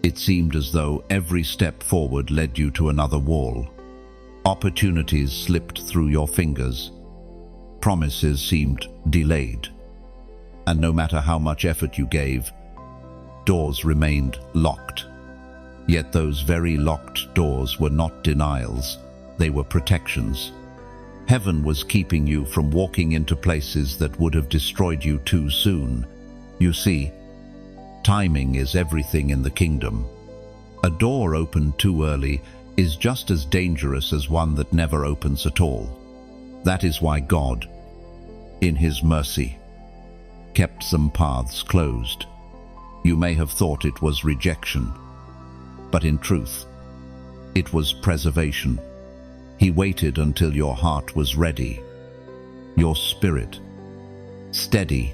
it seemed as though every step forward led you to another wall. Opportunities slipped through your fingers. Promises seemed delayed. And no matter how much effort you gave, doors remained locked. Yet those very locked doors were not denials, they were protections. Heaven was keeping you from walking into places that would have destroyed you too soon. You see, timing is everything in the kingdom. A door opened too early is just as dangerous as one that never opens at all. That is why God, in His mercy, kept some paths closed. You may have thought it was rejection, but in truth, it was preservation. He waited until your heart was ready, your spirit steady,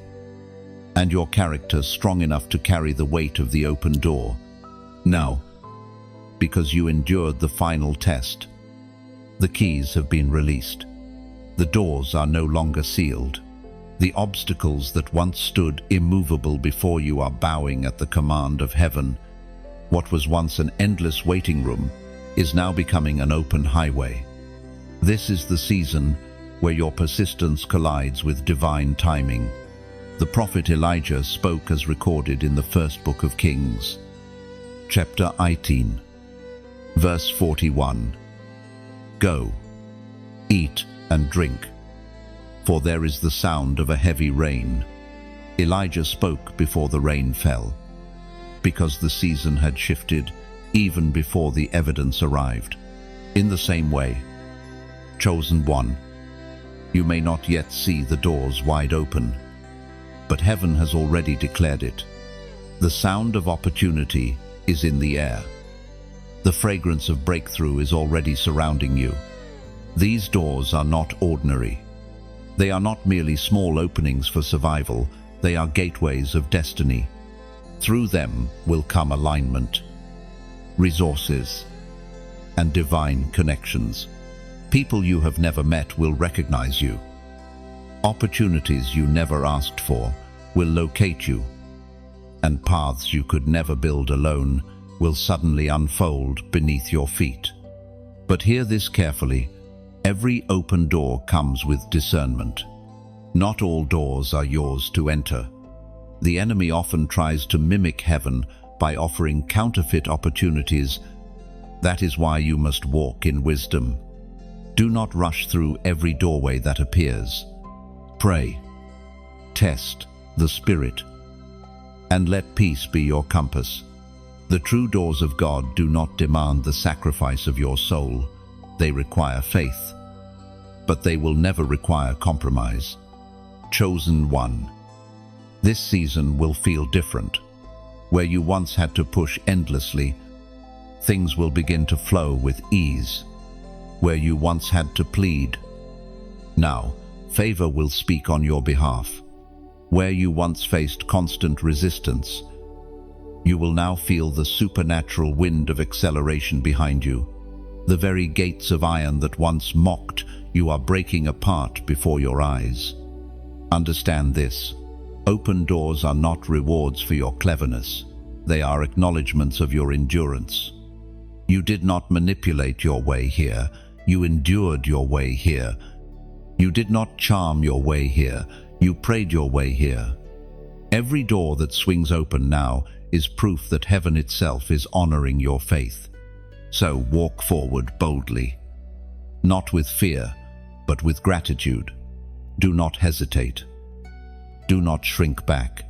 and your character strong enough to carry the weight of the open door. Now, because you endured the final test, the keys have been released. The doors are no longer sealed. The obstacles that once stood immovable before you are bowing at the command of heaven. What was once an endless waiting room is now becoming an open highway. This is the season where your persistence collides with divine timing. The prophet Elijah spoke as recorded in the first book of Kings, chapter 18, verse 41. Go, eat and drink, for there is the sound of a heavy rain. Elijah spoke before the rain fell, because the season had shifted even before the evidence arrived. In the same way, chosen one, you may not yet see the doors wide open, but heaven has already declared it. The sound of opportunity is in the air. The fragrance of breakthrough is already surrounding you. These doors are not ordinary. They are not merely small openings for survival, they are gateways of destiny. Through them will come alignment, resources, and divine connections. People you have never met will recognize you. Opportunities you never asked for will locate you, and paths you could never build alone will suddenly unfold beneath your feet. But hear this carefully. Every open door comes with discernment. Not all doors are yours to enter. The enemy often tries to mimic heaven by offering counterfeit opportunities. That is why you must walk in wisdom. Do not rush through every doorway that appears. Pray, test the Spirit, and let peace be your compass. The true doors of God do not demand the sacrifice of your soul. They require faith, but they will never require compromise. Chosen one, this season will feel different. Where you once had to push endlessly, things will begin to flow with ease. Where you once had to plead, now favor will speak on your behalf. Where you once faced constant resistance, you will now feel the supernatural wind of acceleration behind you. The very gates of iron that once mocked you are breaking apart before your eyes. Understand this. Open doors are not rewards for your cleverness. They are acknowledgements of your endurance. You did not manipulate your way here. You endured your way here. You did not charm your way here. You prayed your way here. Every door that swings open now is proof that heaven itself is honoring your faith. So walk forward boldly, not with fear, but with gratitude. Do not hesitate. Do not shrink back.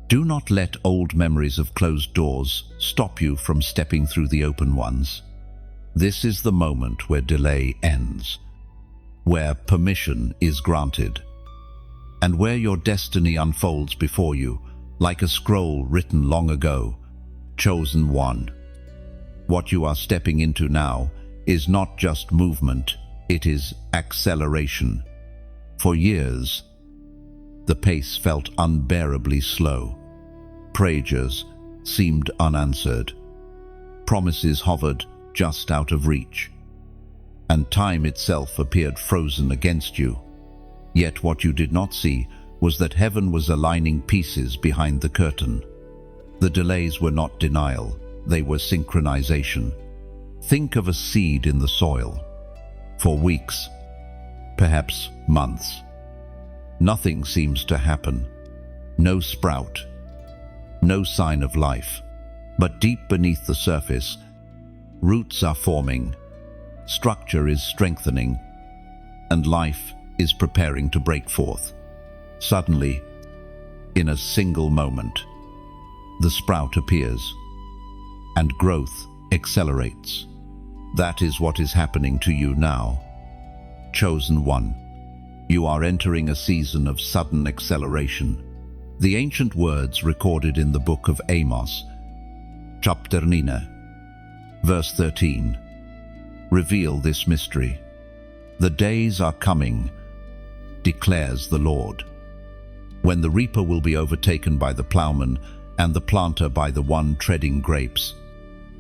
Do not let old memories of closed doors stop you from stepping through the open ones. This is the moment where delay ends, where permission is granted, and where your destiny unfolds before you like a scroll written long ago. Chosen one. What you are stepping into now is not just movement, it is acceleration. For years, the pace felt unbearably slow. Prayers seemed unanswered. Promises hovered just out of reach. And time itself appeared frozen against you. Yet what you did not see was that heaven was aligning pieces behind the curtain. The delays were not denial, they were synchronization. Think of a seed in the soil. For weeks, perhaps months, nothing seems to happen. No sprout, no sign of life. But deep beneath the surface, roots are forming, structure is strengthening, and life is preparing to break forth. Suddenly, in a single moment, the sprout appears, and growth accelerates. That is what is happening to you now. Chosen one, you are entering a season of sudden acceleration. The ancient words recorded in the book of Amos, chapter 9, verse 13, reveal this mystery. The days are coming, declares the Lord, when the reaper will be overtaken by the plowman and the planter by the one treading grapes.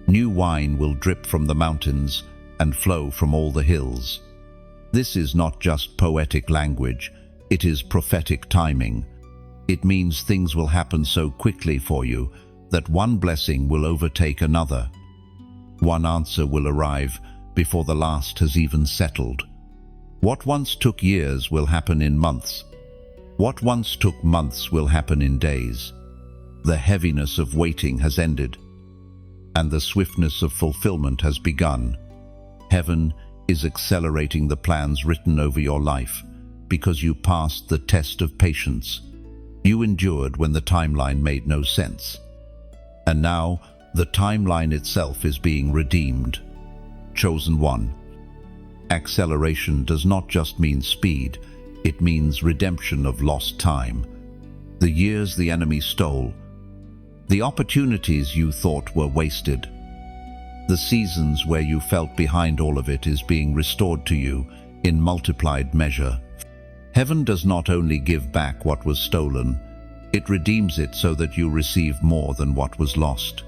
New wine will drip from the mountains and flow from all the hills. This is not just poetic language, it is prophetic timing. It means things will happen so quickly for you that one blessing will overtake another. One answer will arrive before the last has even settled. What once took years will happen in months. What once took months will happen in days. The heaviness of waiting has ended, and the swiftness of fulfillment has begun. Heaven is accelerating the plans written over your life because you passed the test of patience. You endured when the timeline made no sense. And now, the timeline itself is being redeemed. Chosen one. Acceleration does not just mean speed, it means redemption of lost time. The years the enemy stole, the opportunities you thought were wasted, the seasons where you felt behind all of it is being restored to you in multiplied measure. Heaven does not only give back what was stolen, it redeems it so that you receive more than what was lost.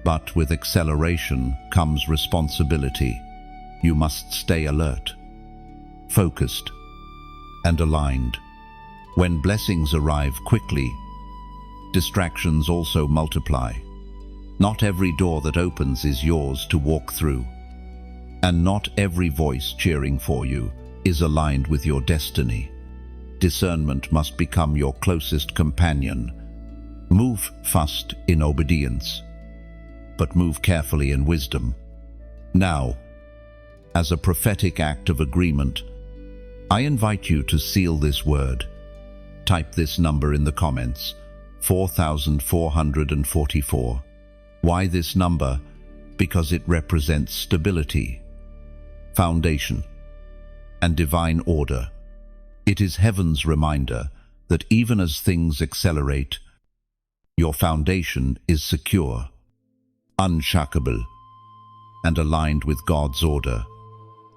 But with acceleration comes responsibility. You must stay alert, focused, and aligned. When blessings arrive quickly, distractions also multiply. Not every door that opens is yours to walk through, and not every voice cheering for you is aligned with your destiny. Discernment must become your closest companion. Move fast in obedience, but move carefully in wisdom. Now, as a prophetic act of agreement, I invite you to seal this word. Type this number in the comments, 4444. Why this number? Because it represents stability, foundation, and divine order. It is heaven's reminder that even as things accelerate, your foundation is secure, unshakable, and aligned with God's order.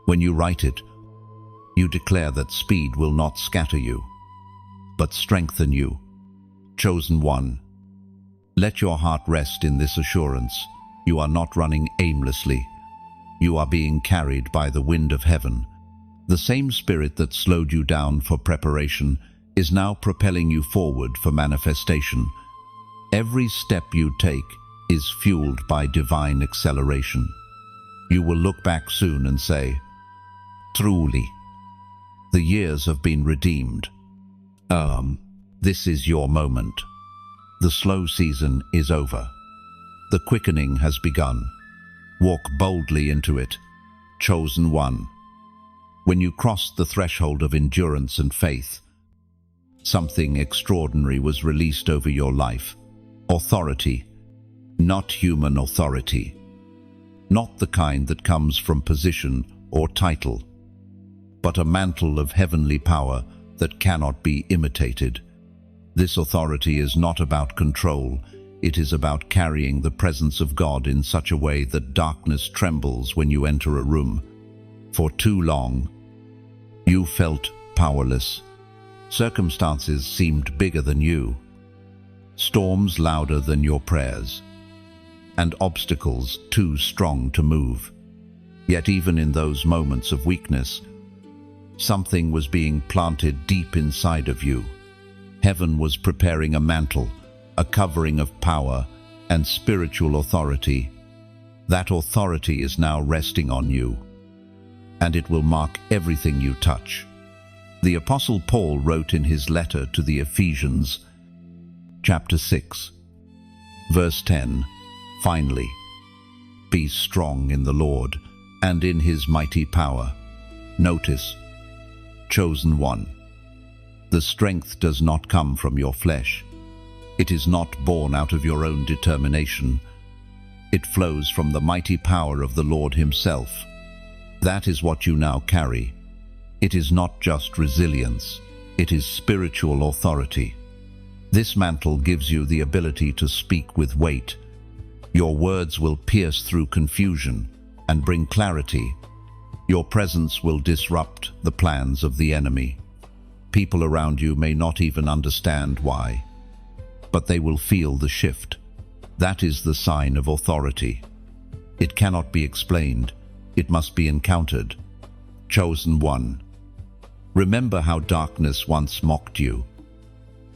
When you write it, you declare that speed will not scatter you, but strengthen you. Chosen one, let your heart rest in this assurance. You are not running aimlessly. You are being carried by the wind of heaven. The same spirit that slowed you down for preparation is now propelling you forward for manifestation. Every step you take is fueled by divine acceleration. You will look back soon and say, truly, the years have been redeemed. This is your moment. The slow season is over. The quickening has begun. Walk boldly into it, chosen one. When you crossed the threshold of endurance and faith, something extraordinary was released over your life. Authority, not human authority. Not the kind that comes from position or title, but a mantle of heavenly power that cannot be imitated. This authority is not about control, it is about carrying the presence of God in such a way that darkness trembles when you enter a room. For too long, you felt powerless. Circumstances seemed bigger than you, storms louder than your prayers, and obstacles too strong to move. Yet even in those moments of weakness, something was being planted deep inside of you. Heaven was preparing a mantle, a covering of power and spiritual authority. That authority is now resting on you, and it will mark everything you touch. The Apostle Paul wrote in his letter to the Ephesians, chapter 6, verse 10, "Finally, be strong in the Lord and in his mighty power." Notice, chosen one. The strength does not come from your flesh. It is not born out of your own determination. It flows from the mighty power of the Lord himself. That is what you now carry. It is not just resilience, it is spiritual authority. This mantle gives you the ability to speak with weight. Your words will pierce through confusion and bring clarity. Your presence will disrupt the plans of the enemy. People around you may not even understand why, but they will feel the shift. That is the sign of authority. It cannot be explained, it must be encountered. Chosen one. Remember how darkness once mocked you,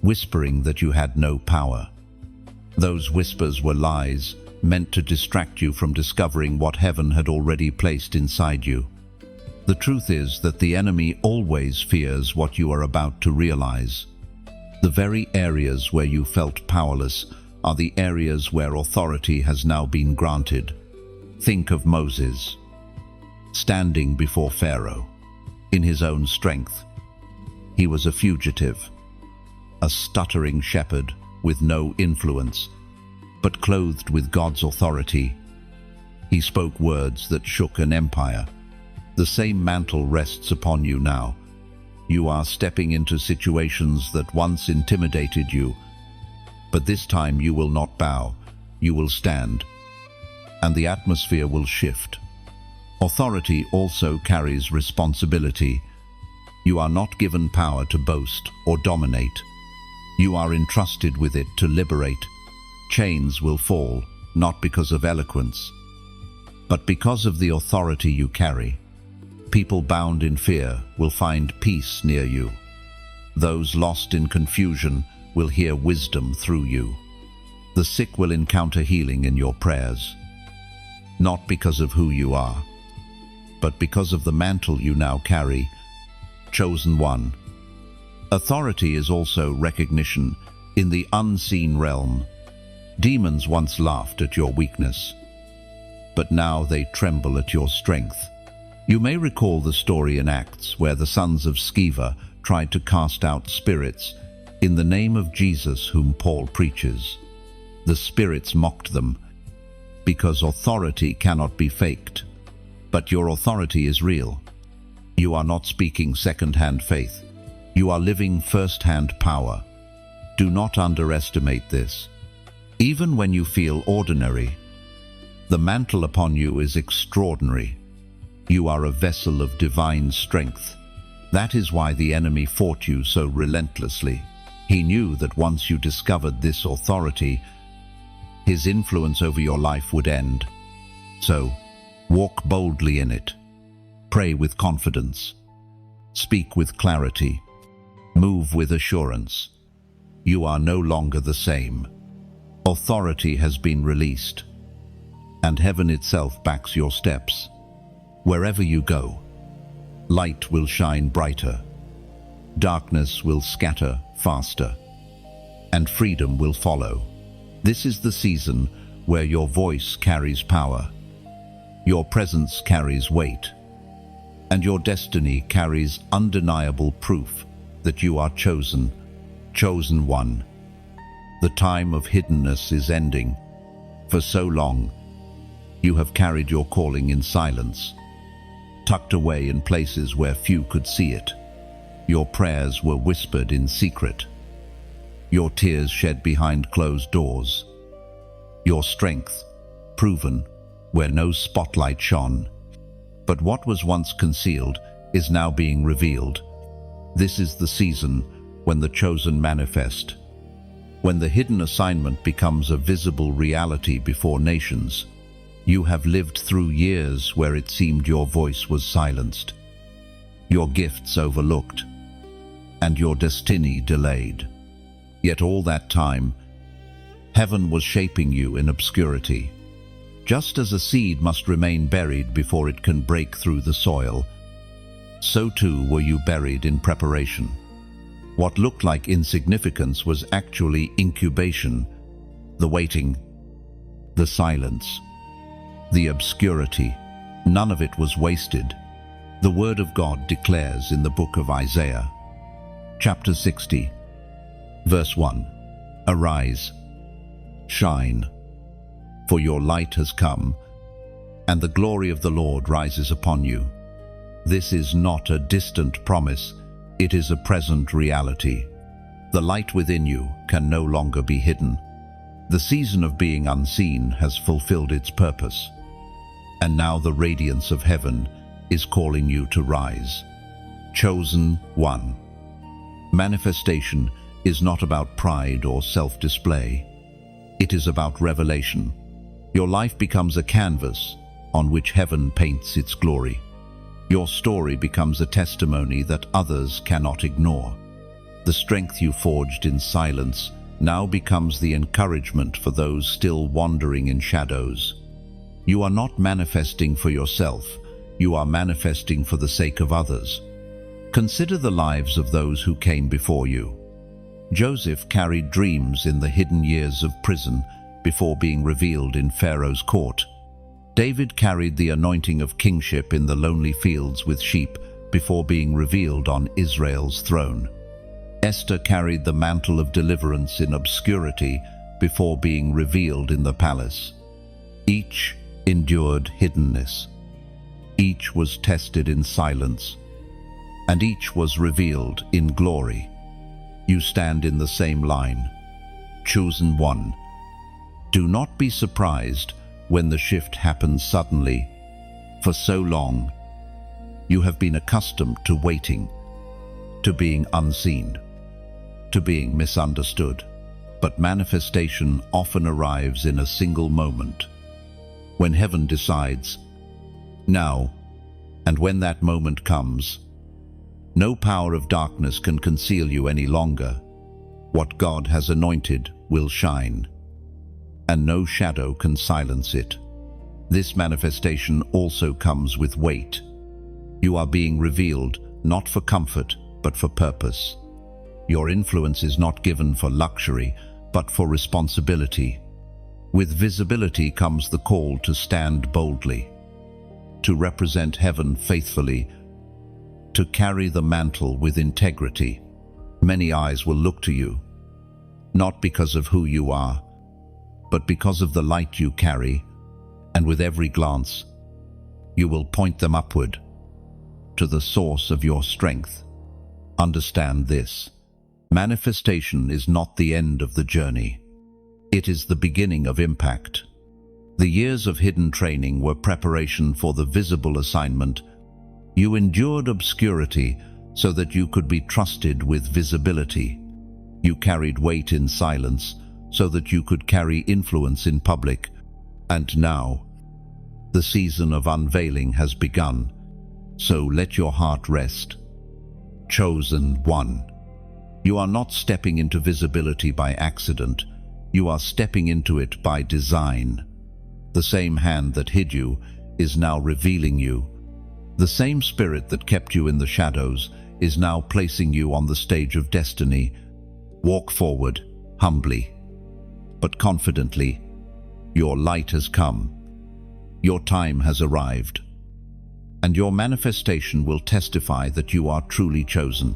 whispering that you had no power. Those whispers were lies, meant to distract you from discovering what heaven had already placed inside you. The truth is that the enemy always fears what you are about to realize. The very areas where you felt powerless are the areas where authority has now been granted. Think of Moses, standing before Pharaoh. In his own strength, he was a fugitive, a stuttering shepherd with no influence, but clothed with God's authority. He spoke words that shook an empire. The same mantle rests upon you now. You are stepping into situations that once intimidated you, but this time you will not bow, you will stand, and the atmosphere will shift. Authority also carries responsibility. You are not given power to boast or dominate. You are entrusted with it to liberate. Chains will fall, not because of eloquence, but because of the authority you carry. People bound in fear will find peace near you. Those lost in confusion will hear wisdom through you. The sick will encounter healing in your prayers, not because of who you are, but because of the mantle you now carry. Chosen one. Authority is also recognition in the unseen realm. Demons once laughed at your weakness, but now they tremble at your strength. You may recall the story in Acts where the sons of Sceva tried to cast out spirits in the name of Jesus whom Paul preaches. The spirits mocked them because authority cannot be faked. But your authority is real. You are not speaking second-hand faith. You are living first-hand power. Do not underestimate this. Even when you feel ordinary, the mantle upon you is extraordinary. You are a vessel of divine strength. That is why the enemy fought you so relentlessly. He knew that once you discovered this authority, his influence over your life would end. So, walk boldly in it. Pray with confidence. Speak with clarity. Move with assurance. You are no longer the same. Authority has been released, and heaven itself backs your steps. Wherever you go, light will shine brighter. Darkness will scatter faster. and freedom will follow. This is the season where your voice carries power, your presence carries weight, and your destiny carries undeniable proof that you are chosen one. The time of hiddenness is ending. For so long, you have carried your calling in silence, tucked away in places where few could see it. Your prayers were whispered in secret, your tears shed behind closed doors, your strength proven where no spotlight shone. But what was once concealed is now being revealed. This is the season when the chosen manifest, when the hidden assignment becomes a visible reality before nations. You have lived through years where it seemed your voice was silenced, your gifts overlooked, and your destiny delayed. Yet all that time, heaven was shaping you in obscurity. Just as a seed must remain buried before it can break through the soil, so too were you buried in preparation. What looked like insignificance was actually incubation, the waiting, the silence, the obscurity. None of it was wasted. The Word of God declares in the book of Isaiah, chapter 60, verse 1, "Arise, shine, for your light has come, and the glory of the Lord rises upon you." This is not a distant promise, it is a present reality. The light within you can no longer be hidden. The season of being unseen has fulfilled its purpose, and now the radiance of heaven is calling you to rise. Chosen one. Manifestation is not about pride or self-display. It is about revelation. Your life becomes a canvas on which heaven paints its glory. Your story becomes a testimony that others cannot ignore. The strength you forged in silence now becomes the encouragement for those still wandering in shadows. You are not manifesting for yourself, you are manifesting for the sake of others. Consider the lives of those who came before you. Joseph carried dreams in the hidden years of prison before being revealed in Pharaoh's court. David carried the anointing of kingship in the lonely fields with sheep before being revealed on Israel's throne. Esther carried the mantle of deliverance in obscurity before being revealed in the palace. Each endured hiddenness. Each was tested in silence, and each was revealed in glory. You stand in the same line, chosen one. Do not be surprised when the shift happens suddenly. For so long, you have been accustomed to waiting, to being unseen, to being misunderstood. But manifestation often arrives in a single moment, when heaven decides, now. And when that moment comes, no power of darkness can conceal you any longer. What God has anointed will shine, and no shadow can silence it. This manifestation also comes with weight. You are being revealed not for comfort, but for purpose. Your influence is not given for luxury, but for responsibility. With visibility comes the call to stand boldly, to represent heaven faithfully, to carry the mantle with integrity. Many eyes will look to you, not because of who you are, but because of the light you carry, and with every glance, you will point them upward, to the source of your strength. Understand this: manifestation is not the end of the journey. It is the beginning of impact. The years of hidden training were preparation for the visible assignment. You endured obscurity so that you could be trusted with visibility. You carried weight in silence so that you could carry influence in public. And now, the season of unveiling has begun. So let your heart rest. Chosen one. You are not stepping into visibility by accident. You are stepping into it by design. The same hand that hid you is now revealing you. The same spirit that kept you in the shadows is now placing you on the stage of destiny. Walk forward, humbly, but confidently, your light has come, your time has arrived, and your manifestation will testify that you are truly chosen,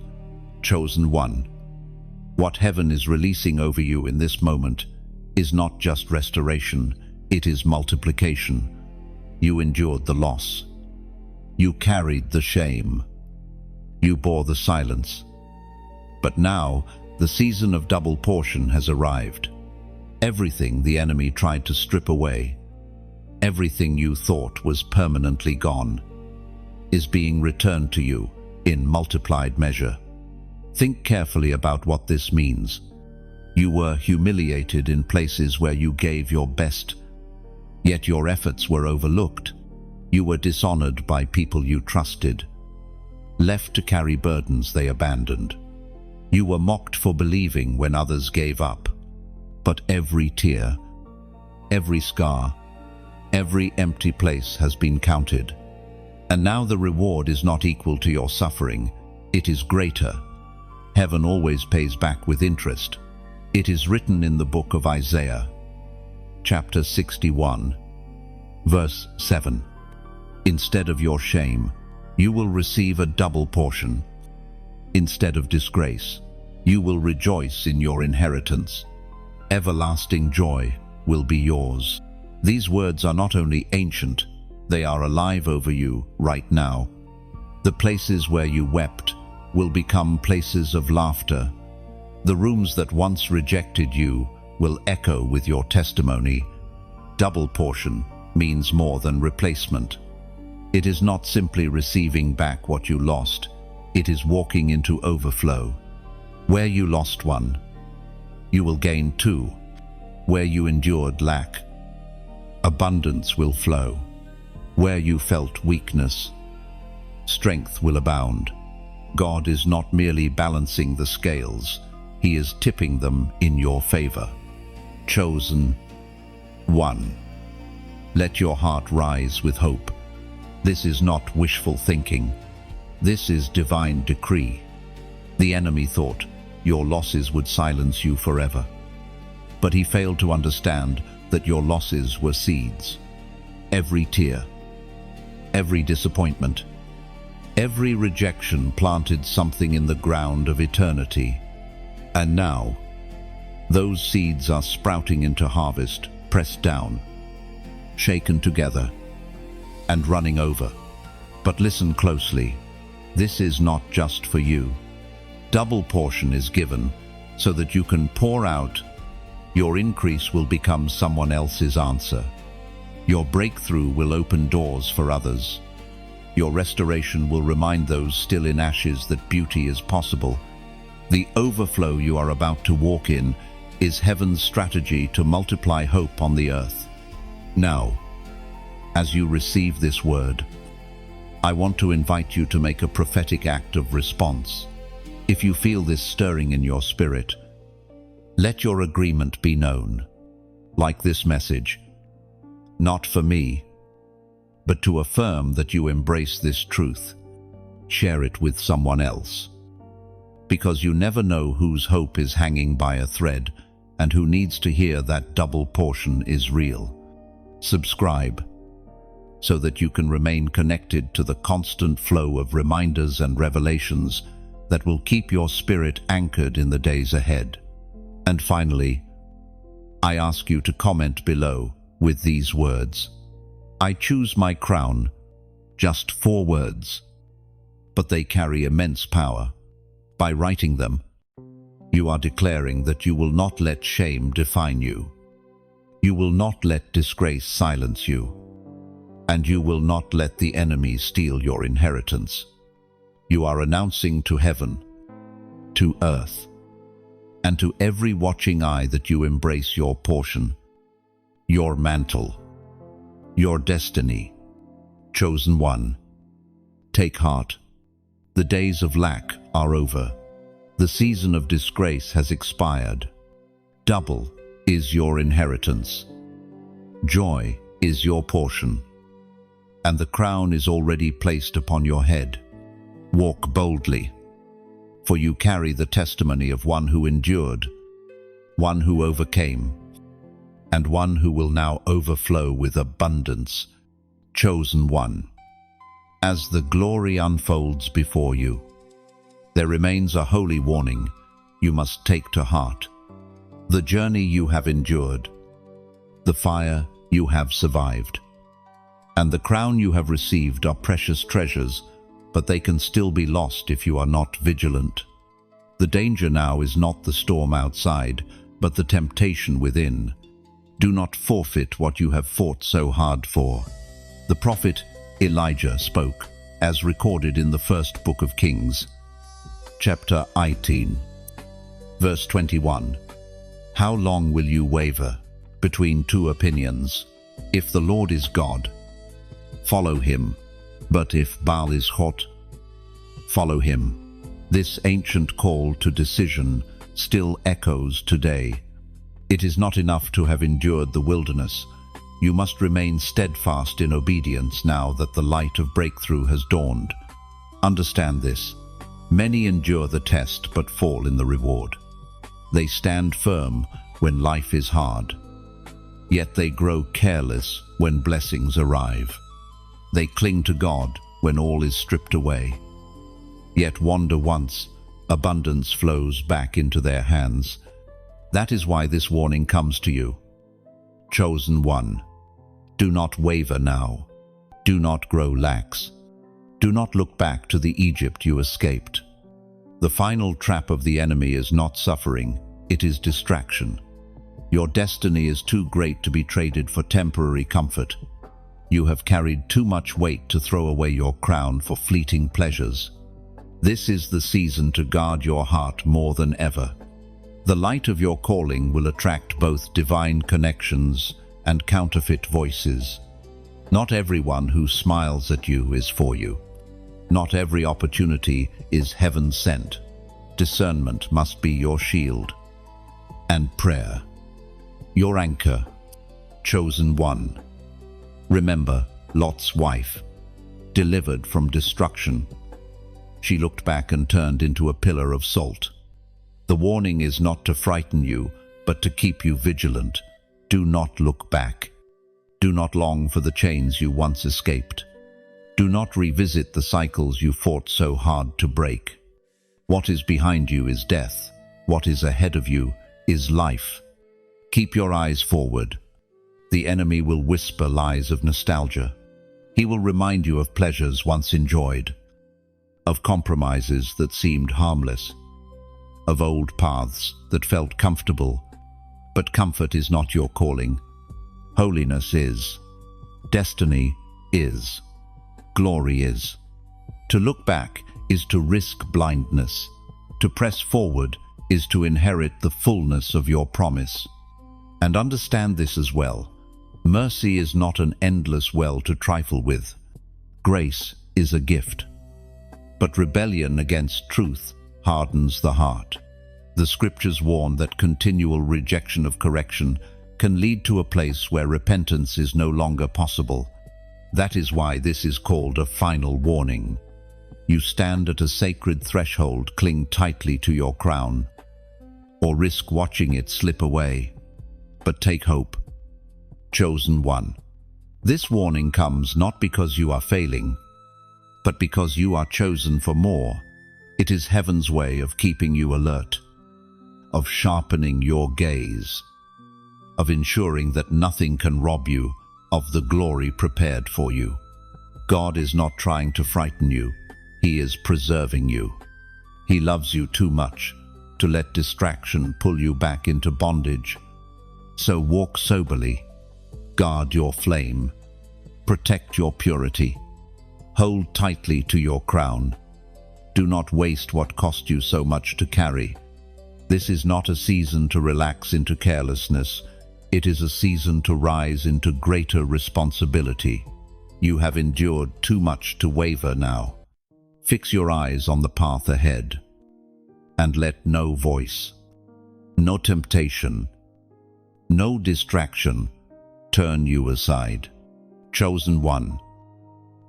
chosen one. What heaven is releasing over you in this moment is not just restoration, it is multiplication. You endured the loss. You carried the shame. You bore the silence. But now, the season of double portion has arrived. Everything the enemy tried to strip away, everything you thought was permanently gone, is being returned to you in multiplied measure. Think carefully about what this means. You were humiliated in places where you gave your best, yet your efforts were overlooked. You were dishonored by people you trusted, left to carry burdens they abandoned. You were mocked for believing when others gave up. But every tear, every scar, every empty place has been counted. And now the reward is not equal to your suffering, it is greater. Heaven always pays back with interest. It is written in the book of Isaiah, chapter 61, verse 7. Instead of your shame, you will receive a double portion. Instead of disgrace, you will rejoice in your inheritance. Everlasting joy will be yours. These words are not only ancient, they are alive over you right now. The places where you wept will become places of laughter. The rooms that once rejected you will echo with your testimony. Double portion means more than replacement. It is not simply receiving back what you lost, it is walking into overflow. Where you lost one, you will gain two. Where you endured lack, abundance will flow. Where you felt weakness, strength will abound. God is not merely balancing the scales, He is tipping them in your favor. Chosen one. Let your heart rise with hope. This is not wishful thinking. This is divine decree. The enemy thought your losses would silence you forever. But he failed to understand that your losses were seeds. Every tear, every disappointment, every rejection planted something in the ground of eternity. And now, those seeds are sprouting into harvest, pressed down, shaken together, and running over. But listen closely. This is not just for you. Double portion is given so that you can pour out. Your increase will become someone else's answer. Your breakthrough will open doors for others. Your restoration will remind those still in ashes that beauty is possible. The overflow you are about to walk in is heaven's strategy to multiply hope on the earth. Now, as you receive this word, I want to invite you to make a prophetic act of response. If you feel this stirring in your spirit, let your agreement be known, like this message. Not for me, but to affirm that you embrace this truth. Share it with someone else. Because you never know whose hope is hanging by a thread and who needs to hear that double portion is real. Subscribe so that you can remain connected to the constant flow of reminders and revelations that will keep your spirit anchored in the days ahead. And finally, I ask you to comment below with these words. I choose my crown. Just 4 words, but they carry immense power. By writing them, you are declaring that you will not let shame define you. You will not let disgrace silence you. And you will not let the enemy steal your inheritance. You are announcing to heaven, to earth, and to every watching eye that you embrace your portion, your mantle, your destiny. Chosen one, take heart. The days of lack are over. The season of disgrace has expired. Double is your inheritance. Joy is your portion. And the crown is already placed upon your head. Walk boldly, for you carry the testimony of one who endured, one who overcame, and one who will now overflow with abundance, chosen one. As the glory unfolds before you, there remains a holy warning you must take to heart. The journey you have endured, the fire you have survived, and the crown you have received are precious treasures, but they can still be lost if you are not vigilant. The danger now is not the storm outside, but the temptation within. Do not forfeit what you have fought so hard for. The prophet Elijah spoke, as recorded in the first book of Kings, chapter 18, verse 21. How long will you waver between two opinions? If the Lord is God, follow him, but if Baal is hot, follow him. This ancient call to decision still echoes today. It is not enough to have endured the wilderness. You must remain steadfast in obedience now that the light of breakthrough has dawned. Understand this. Many endure the test but fall in the reward. They stand firm when life is hard, yet they grow careless when blessings arrive. They cling to God when all is stripped away, yet wander once abundance flows back into their hands. That is why this warning comes to you. Chosen one, do not waver now. Do not grow lax. Do not look back to the Egypt you escaped. The final trap of the enemy is not suffering, it is distraction. Your destiny is too great to be traded for temporary comfort. You have carried too much weight to throw away your crown for fleeting pleasures. This is the season to guard your heart more than ever. The light of your calling will attract both divine connections and counterfeit voices. Not everyone who smiles at you is for you. Not every opportunity is heaven sent. Discernment must be your shield. And prayer, your anchor, chosen one. Remember Lot's wife, delivered from destruction. She looked back and turned into a pillar of salt. The warning is not to frighten you, but to keep you vigilant. Do not look back. Do not long for the chains you once escaped. Do not revisit the cycles you fought so hard to break. What is behind you is death. What is ahead of you is life. Keep your eyes forward. The enemy will whisper lies of nostalgia. He will remind you of pleasures once enjoyed, of compromises that seemed harmless, of old paths that felt comfortable. But comfort is not your calling. Holiness is. Destiny is. Glory is. To look back is to risk blindness. To press forward is to inherit the fullness of your promise. And understand this as well. Mercy is not an endless well to trifle with. Grace is a gift. But rebellion against truth hardens the heart. The scriptures warn that continual rejection of correction can lead to a place where repentance is no longer possible. That is why this is called a final warning. You stand at a sacred threshold, cling tightly to your crown, or risk watching it slip away. But take hope. Chosen one. This warning comes not because you are failing, but because you are chosen for more. It is heaven's way of keeping you alert, of sharpening your gaze, of ensuring that nothing can rob you of the glory prepared for you. God is not trying to frighten you. He is preserving you. He loves you too much to let distraction pull you back into bondage. So walk soberly. Guard your flame. Protect your purity. Hold tightly to your crown. Do not waste what cost you so much to carry. This is not a season to relax into carelessness. It is a season to rise into greater responsibility. You have endured too much to waver now. Fix your eyes on the path ahead, and let no voice, no temptation, no distraction turn you aside. Chosen one,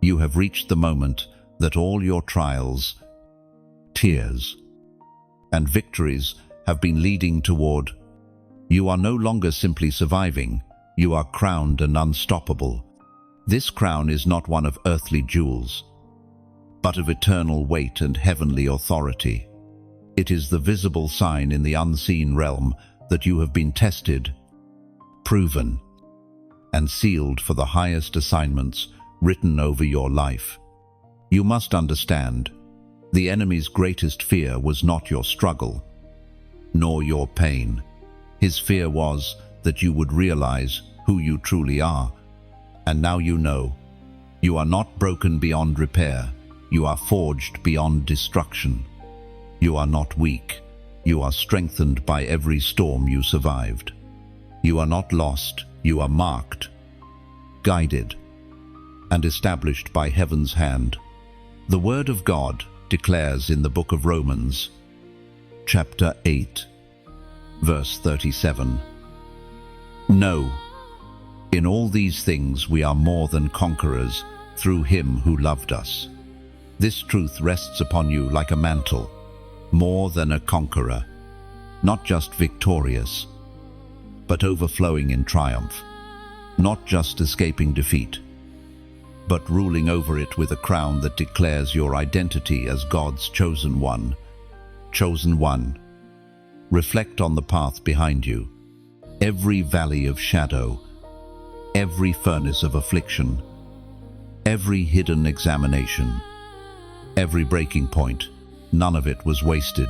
you have reached the moment that all your trials, tears, and victories have been leading toward. You are no longer simply surviving, you are crowned and unstoppable. This crown is not one of earthly jewels, but of eternal weight and heavenly authority. It is the visible sign in the unseen realm that you have been tested, proven, and sealed for the highest assignments written over your life. You must understand, the enemy's greatest fear was not your struggle, nor your pain. His fear was that you would realize who you truly are. And now you know. You are not broken beyond repair. You are forged beyond destruction. You are not weak. You are strengthened by every storm you survived. You are not lost. You are marked, guided, and established by heaven's hand. The Word of God declares in the book of Romans, chapter 8, verse 37, "No, in all these things we are more than conquerors through Him who loved us." This truth rests upon you like a mantle, more than a conqueror, not just victorious, but overflowing in triumph, not just escaping defeat, but ruling over it with a crown that declares your identity as God's chosen one. Chosen one. Reflect on the path behind you. Every valley of shadow, every furnace of affliction, every hidden examination, every breaking point, none of it was wasted.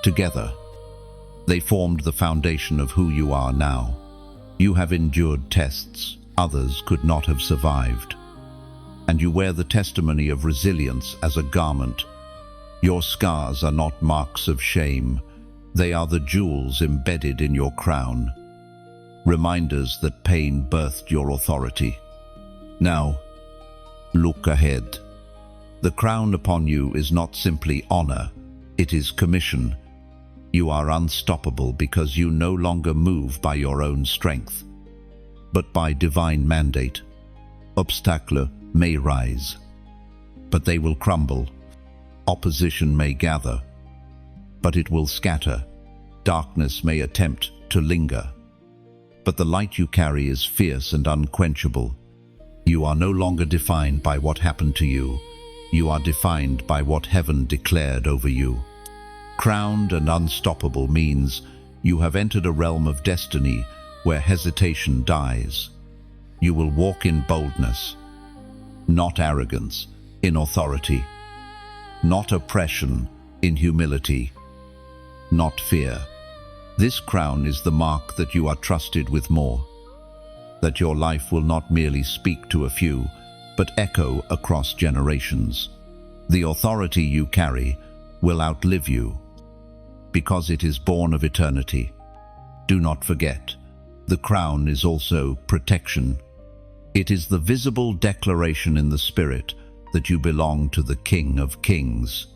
Together, they formed the foundation of who you are now. You have endured tests others could not have survived, and you wear the testimony of resilience as a garment. Your scars are not marks of shame. They are the jewels embedded in your crown, reminders that pain birthed your authority. Now, look ahead. The crown upon you is not simply honor, it is commission. You are unstoppable because you no longer move by your own strength, but by divine mandate. Obstacles may rise, but they will crumble. Opposition may gather, but it will scatter. Darkness may attempt to linger, but the light you carry is fierce and unquenchable. You are no longer defined by what happened to you. You are defined by what heaven declared over you. Crowned and unstoppable means you have entered a realm of destiny where hesitation dies. You will walk in boldness, not arrogance, in authority, not oppression, in humility, not fear. This crown is the mark that you are trusted with more, that your life will not merely speak to a few, but echo across generations. The authority you carry will outlive you, because it is born of eternity. Do not forget, the crown is also protection. It is the visible declaration in the Spirit that you belong to the King of Kings.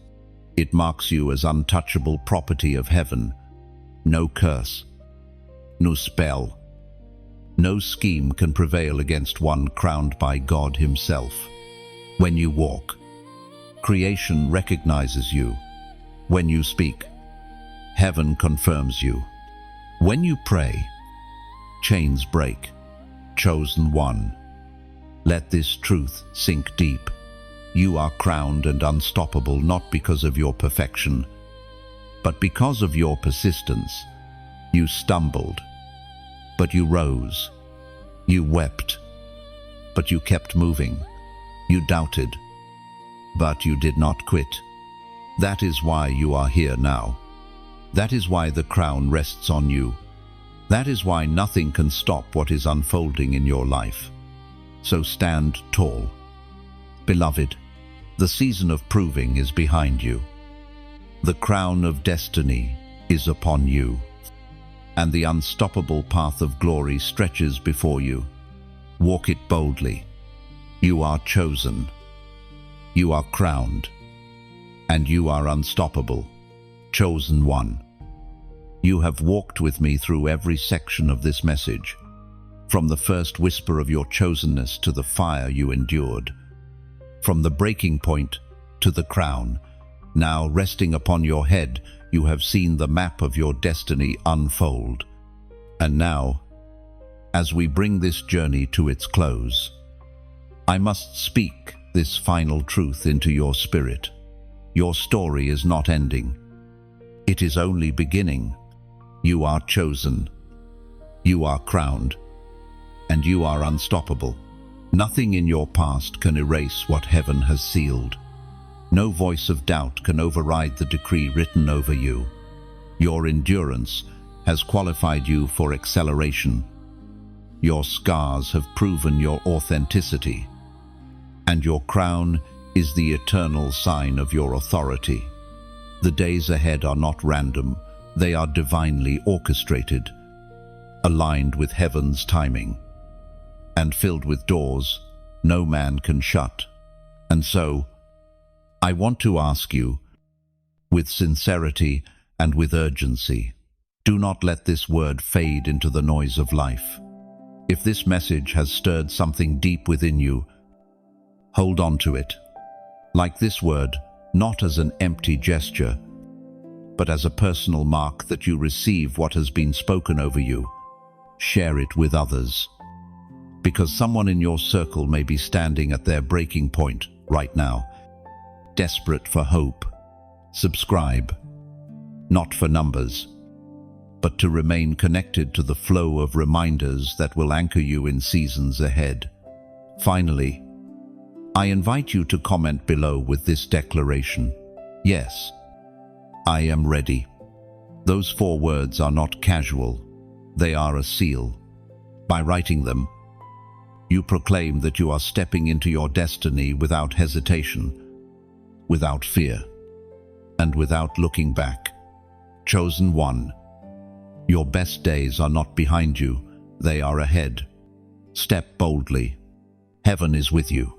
It marks you as untouchable property of heaven. No curse, no spell, no scheme can prevail against one crowned by God Himself. When you walk, creation recognizes you. When you speak, heaven confirms you. When you pray, chains break. Chosen one. Let this truth sink deep. You are crowned and unstoppable not because of your perfection, but because of your persistence. You stumbled, but you rose. You wept, but you kept moving. You doubted, but you did not quit. That is why you are here now. That is why the crown rests on you. That is why nothing can stop what is unfolding in your life. So stand tall. Beloved, the season of proving is behind you. The crown of destiny is upon you, and the unstoppable path of glory stretches before you. Walk it boldly. You are chosen. You are crowned. And you are unstoppable. Chosen one. You have walked with me through every section of this message, from the first whisper of your chosenness to the fire you endured, from the breaking point to the crown. Now resting upon your head, you have seen the map of your destiny unfold. And now, as we bring this journey to its close, I must speak this final truth into your spirit. Your story is not ending. It is only beginning. You are chosen. You are crowned. And you are unstoppable. Nothing in your past can erase what heaven has sealed. No voice of doubt can override the decree written over you. Your endurance has qualified you for acceleration. Your scars have proven your authenticity. And your crown is the eternal sign of your authority. The days ahead are not random. They are divinely orchestrated, aligned with heaven's timing, and filled with doors no man can shut. And so, I want to ask you, with sincerity and with urgency, do not let this word fade into the noise of life. If this message has stirred something deep within you, hold on to it. Like this word, not as an empty gesture, but as a personal mark that you receive what has been spoken over you. Share it with others, because someone in your circle may be standing at their breaking point right now, desperate for hope. Subscribe, not for numbers, but to remain connected to the flow of reminders that will anchor you in seasons ahead. Finally, I invite you to comment below with this declaration: yes, I am ready. Those 4 words are not casual. They are a seal. By writing them, you proclaim that you are stepping into your destiny without hesitation, without fear, and without looking back. Chosen one, your best days are not behind you, they are ahead. Step boldly. Heaven is with you.